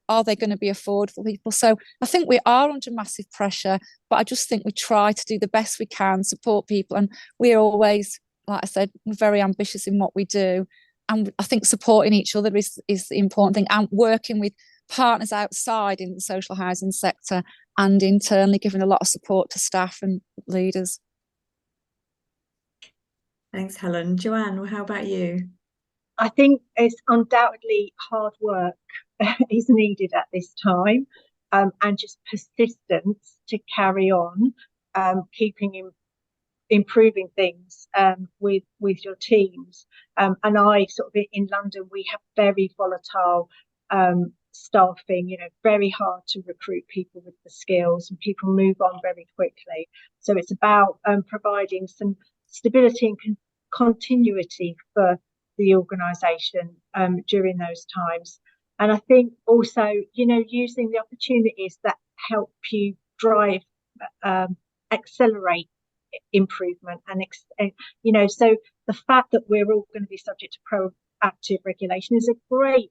are they going to be affordable for people? So I think we are under massive pressure, but I just think we try to do the best we can, support people. And we're always, like I said, very ambitious in what we do. And I think supporting each other is the important thing, and working with partners outside in the social housing sector and internally giving a lot of support to staff and leaders. Thanks, Helen. Joanne, how about you? I think it's undoubtedly hard work is needed at this time, and just persistence to carry on, improving things with your teams. And I sort of, in London, we have very volatile staffing, very hard to recruit people with the skills, and people move on very quickly. So it's about providing some stability and continuity for the organisation during those times. And I think also, using the opportunities that help you drive, accelerate improvement, and so the fact that we're all going to be subject to proactive regulation is a great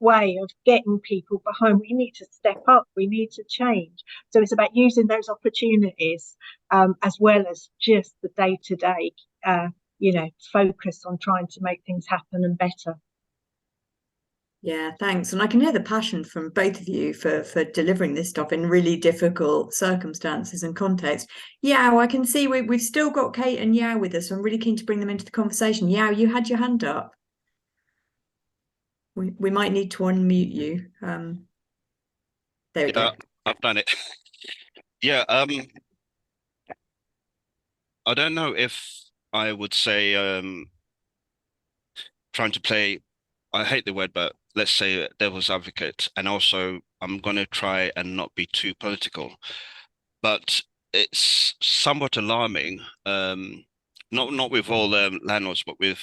way of getting people behind. We need to step up, we need to change. So it's about using those opportunities, as well as just the day-to-day focus on trying to make things happen and better. Yeah, thanks. And I can hear the passion from both of you for delivering this stuff in really difficult circumstances and context. Yeah, I can see we've still got Kate and Yao with us. So I'm really keen to bring them into the conversation. Yao, you had your hand up. We might need to unmute you. There we go. I've done it. Yeah, I don't know if I would say trying to play, I hate the word, but let's say devil's advocate, and also I'm going to try and not be too political, but it's somewhat alarming, not with all landlords, but with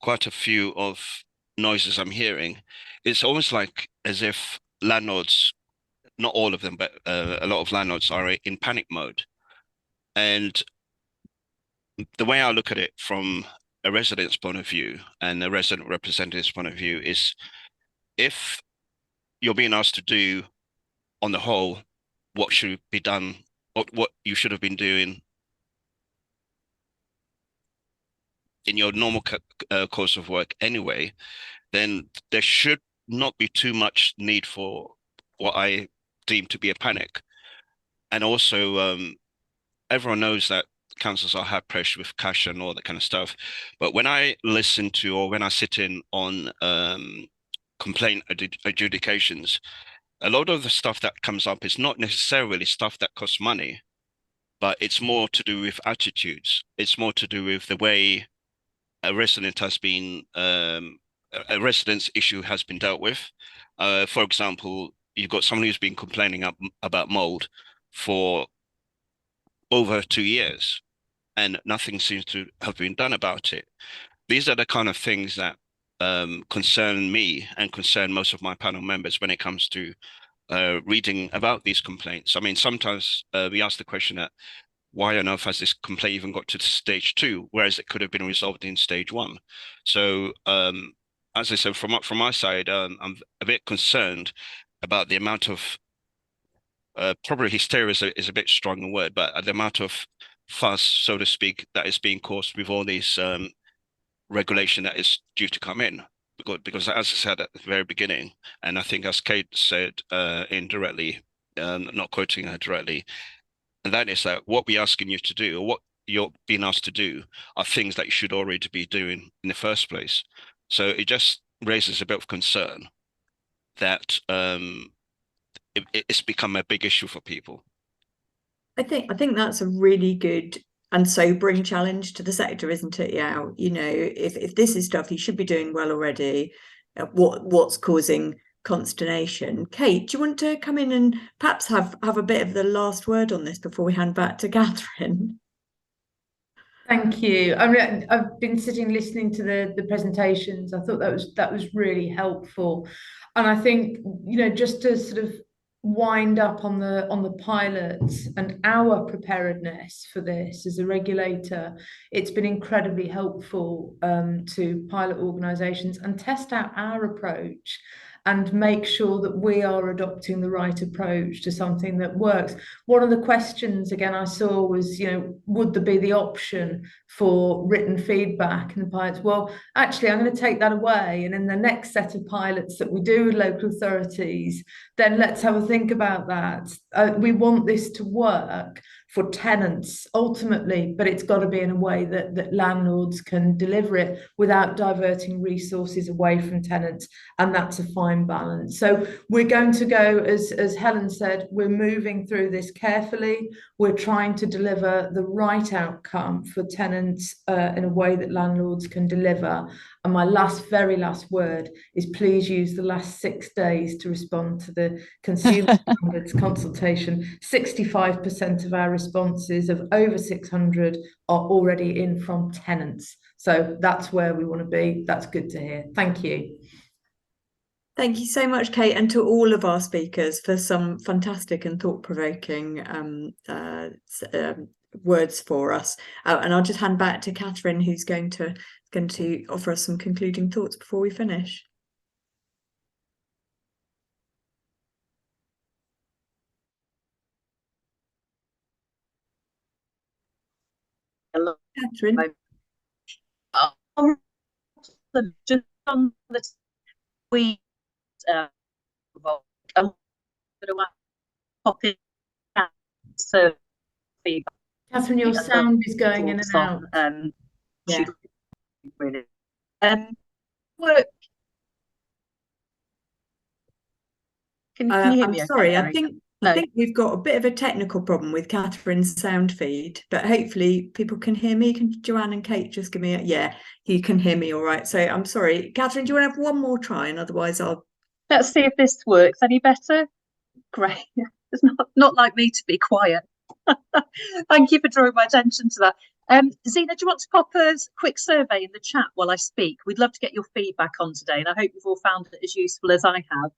quite a few of noises I'm hearing. It's almost like as if landlords, not all of them, but a lot of landlords are in panic mode. And the way I look at it from a resident's point of view and a resident representative's point of view is, if you're being asked to do, on the whole, what should be done, or what you should have been doing in your normal course of work anyway, then there should not be too much need for what I deem to be a panic. And also, everyone knows that councils are hard pressed with cash and all that kind of stuff. But when I listen to, or when I sit in on complaint adjudications, a lot of the stuff that comes up is not necessarily stuff that costs money, but it's more to do with attitudes. It's more to do with the way a resident has been, a resident's issue has been dealt with. For example, you've got someone who's been complaining about mold for over 2 years, and nothing seems to have been done about it. These are the kind of things that concern me and concern most of my panel members when it comes to reading about these complaints. I mean, sometimes we ask the question that, why on earth has this complaint even got to stage 2, whereas it could have been resolved in stage 1? So as I said, from my side, I'm a bit concerned about the amount of, probably hysteria is a bit strong a word, but the amount of fuss, so to speak, that is being caused with all these regulation that is due to come in. Because as I said at the very beginning, and I think as Kate said indirectly, not quoting her directly, and that is that what we're asking you to do, or what you're being asked to do, are things that you should already be doing in the first place. So it just raises a bit of concern that it's become a big issue for people. I think that's a really good and sobering challenge to the sector, isn't it? Yeah, you know, if this is stuff you should be doing well already, what's causing consternation? Kate, do you want to come in and perhaps have a bit of the last word on this before we hand back to Catherine? Thank you. I mean, I've been sitting listening to the presentations. I thought that was really helpful, and I think, you know, just to sort of wind up on the pilots and our preparedness for this as a regulator, it's been incredibly helpful to pilot organisations and test out our approach and make sure that we are adopting the right approach to something that works. One of the questions, again, I saw was, you know, would there be the option for written feedback? And the pilots, well, actually, I'm going to take that away. And in the next set of pilots that we do with local authorities, then let's have a think about that. We want this to work for tenants ultimately, but it's got to be in a way that landlords can deliver it without diverting resources away from tenants, and that's a fine balance. So we're going to go, as Helen said, we're moving through this carefully. We're trying to deliver the right outcome for tenants in a way that landlords can deliver. And my very last word is, please use the last 6 days to respond to the consumer standards consultation. 65% of our responses of over 600 are already in from tenants. So that's where we want to be. That's good to hear. Thank you. Thank you so much, Kate, and to all of our speakers for some fantastic and thought-provoking words for us. And I'll just hand back to Catherine, who's going to offer us some concluding thoughts before we finish. Hello. Catherine. Just on the we pop in so Catherine, your sound is going in and out. Yeah. Really. Work. Can you hear me? I'm sorry, okay? I think we've got a bit of a technical problem with Catherine's sound feed, but hopefully people can hear me. Can Joanne and Kate just give me yeah, you can hear me all right. So I'm sorry. Catherine, do you want to have one more try? And otherwise let's see if this works any better. Great. It's not like me to be quiet. Thank you for drawing my attention to that. Zena, do you want to pop a quick survey in the chat while I speak? We'd love to get your feedback on today, and I hope you've all found it as useful as I have.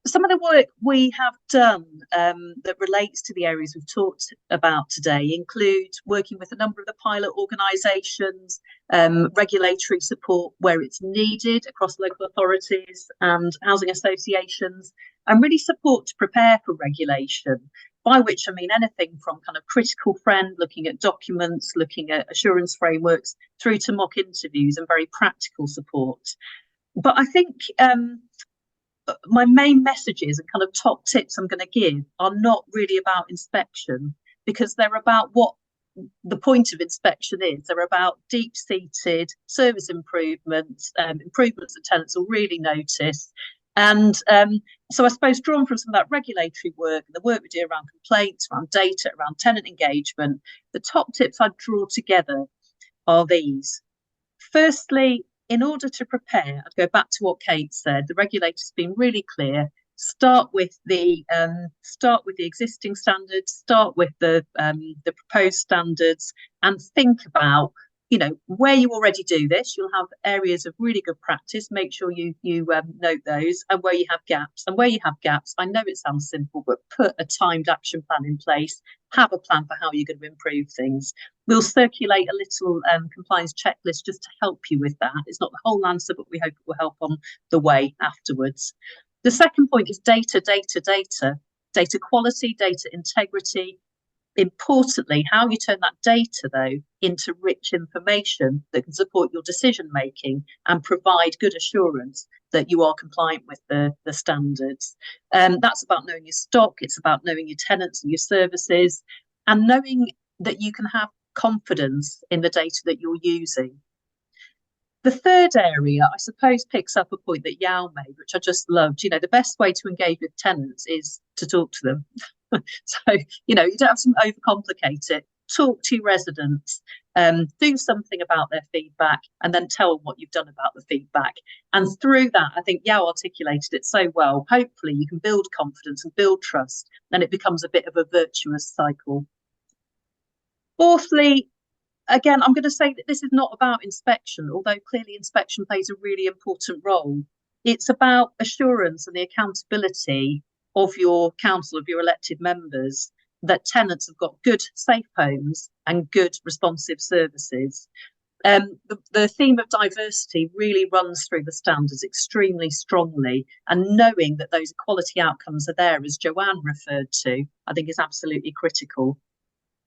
Some of the work we have done that relates to the areas we've talked about today include working with a number of the pilot organisations, regulatory support where it's needed across local authorities and housing associations, and really support to prepare for regulation, by which I mean anything from kind of critical friend, looking at documents, looking at assurance frameworks, through to mock interviews and very practical support. But I think my main messages and kind of top tips I'm going to give are not really about inspection, because they're about what the point of inspection is. They're about deep-seated service improvements, improvements that tenants will really notice. And so I suppose, drawn from some of that regulatory work, the work we do around complaints, around data, around tenant engagement, the top tips I'd draw together are these. Firstly, in order to prepare, I'd go back to what Kate said. The regulator's been really clear. Start with the existing standards. Start with the proposed standards, and think about, you know, where you already do this. You'll have areas of really good practice. Make sure you note those, and where you have gaps. And where you have gaps, I know it sounds simple, but put a timed action plan in place. Have a plan for how you're going to improve things. We'll circulate a little compliance checklist just to help you with that. It's not the whole answer, but we hope it will help on the way afterwards. The second point is data quality, data integrity. Importantly, how you turn that data, though, into rich information that can support your decision making and provide good assurance that you are compliant with the standards. That's about knowing your stock. It's about knowing your tenants and your services, and knowing that you can have confidence in the data that you're using. The third area, I suppose, picks up a point that Yao made, which I just loved. You know, the best way to engage with tenants is to talk to them. So, you know, you don't have to overcomplicate it. talk to residents, do something about their feedback, and then tell them what you've done about the feedback. And through that, I think Yao articulated it so well. Hopefully you can build confidence and build trust, and it becomes a bit of a virtuous cycle. Fourthly, again, I'm going to say that this is not about inspection, although clearly inspection plays a really important role. It's about assurance and the accountability of your council, of your elected members, that tenants have got good, safe homes and good, responsive services. The theme of diversity really runs through the standards extremely strongly, and knowing that those equality outcomes are there, as Joanne referred to, I think is absolutely critical.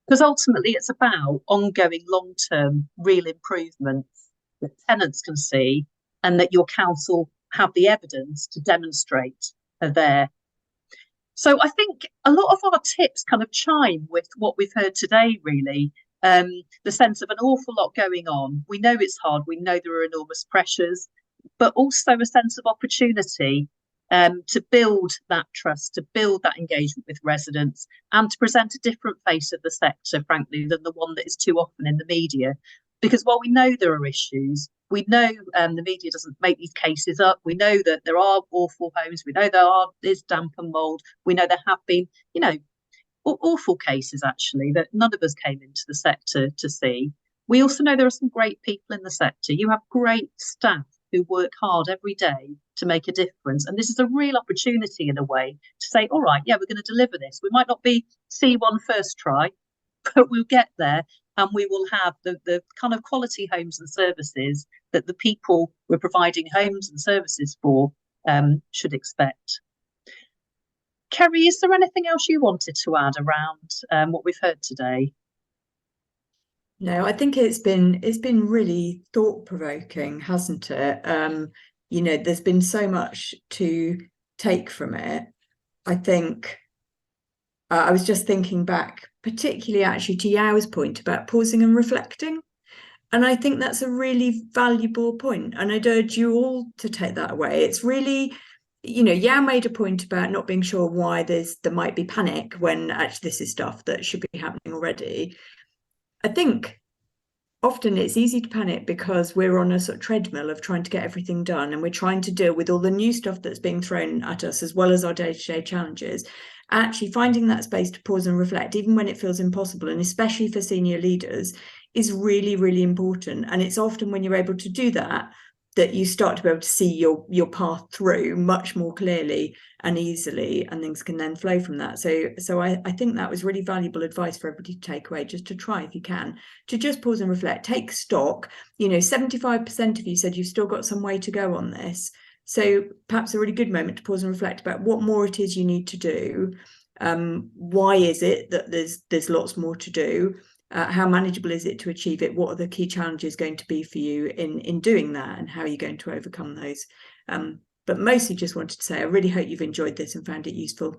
Because ultimately it's about ongoing long-term real improvements that tenants can see and that your council have the evidence to demonstrate are there. So I think a lot of our tips kind of chime with what we've heard today, really. The sense of an awful lot going on. We know it's hard, we know there are enormous pressures, but also a sense of opportunity to build that trust, to build that engagement with residents, and to present a different face of the sector, frankly, than the one that is too often in the media. Because while we know there are issues, we know the media doesn't make these cases up. We know that there are awful homes. We know there's damp and mould. We know there have been, awful cases, actually, that none of us came into the sector to see. We also know there are some great people in the sector. You have great staff who work hard every day to make a difference. And this is a real opportunity, in a way, to say, all right, yeah, we're going to deliver this. We might not be C1 first try, but we'll get there. And we will have the kind of quality homes and services that the people we're providing homes and services for should expect. Kerry, is there anything else you wanted to add around what we've heard today? No, I think it's been really thought-provoking, hasn't it? There's been so much to take from it. I think I was just thinking back, particularly actually to Yao's point about pausing and reflecting. And I think that's a really valuable point. And I'd urge you all to take that away. It's really, Yao made a point about not being sure why there might be panic when actually this is stuff that should be happening already. I think often it's easy to panic because we're on a sort of treadmill of trying to get everything done, and we're trying to deal with all the new stuff that's being thrown at us as well as our day-to-day challenges. Actually finding that space to pause and reflect, even when it feels impossible, and especially for senior leaders, is really, really important. And it's often when you're able to do that that you start to be able to see your path through much more clearly and easily, and things can then flow from that. So I think that was really valuable advice for everybody to take away, just to try, if you can, to just pause and reflect, take stock. 75% of you said you've still got some way to go on this. So perhaps a really good moment to pause and reflect about what more it is you need to do. Why is it that there's lots more to do? How manageable is it to achieve it? What are the key challenges going to be for you in doing that, and how are you going to overcome those? But mostly just wanted to say, I really hope you've enjoyed this and found it useful.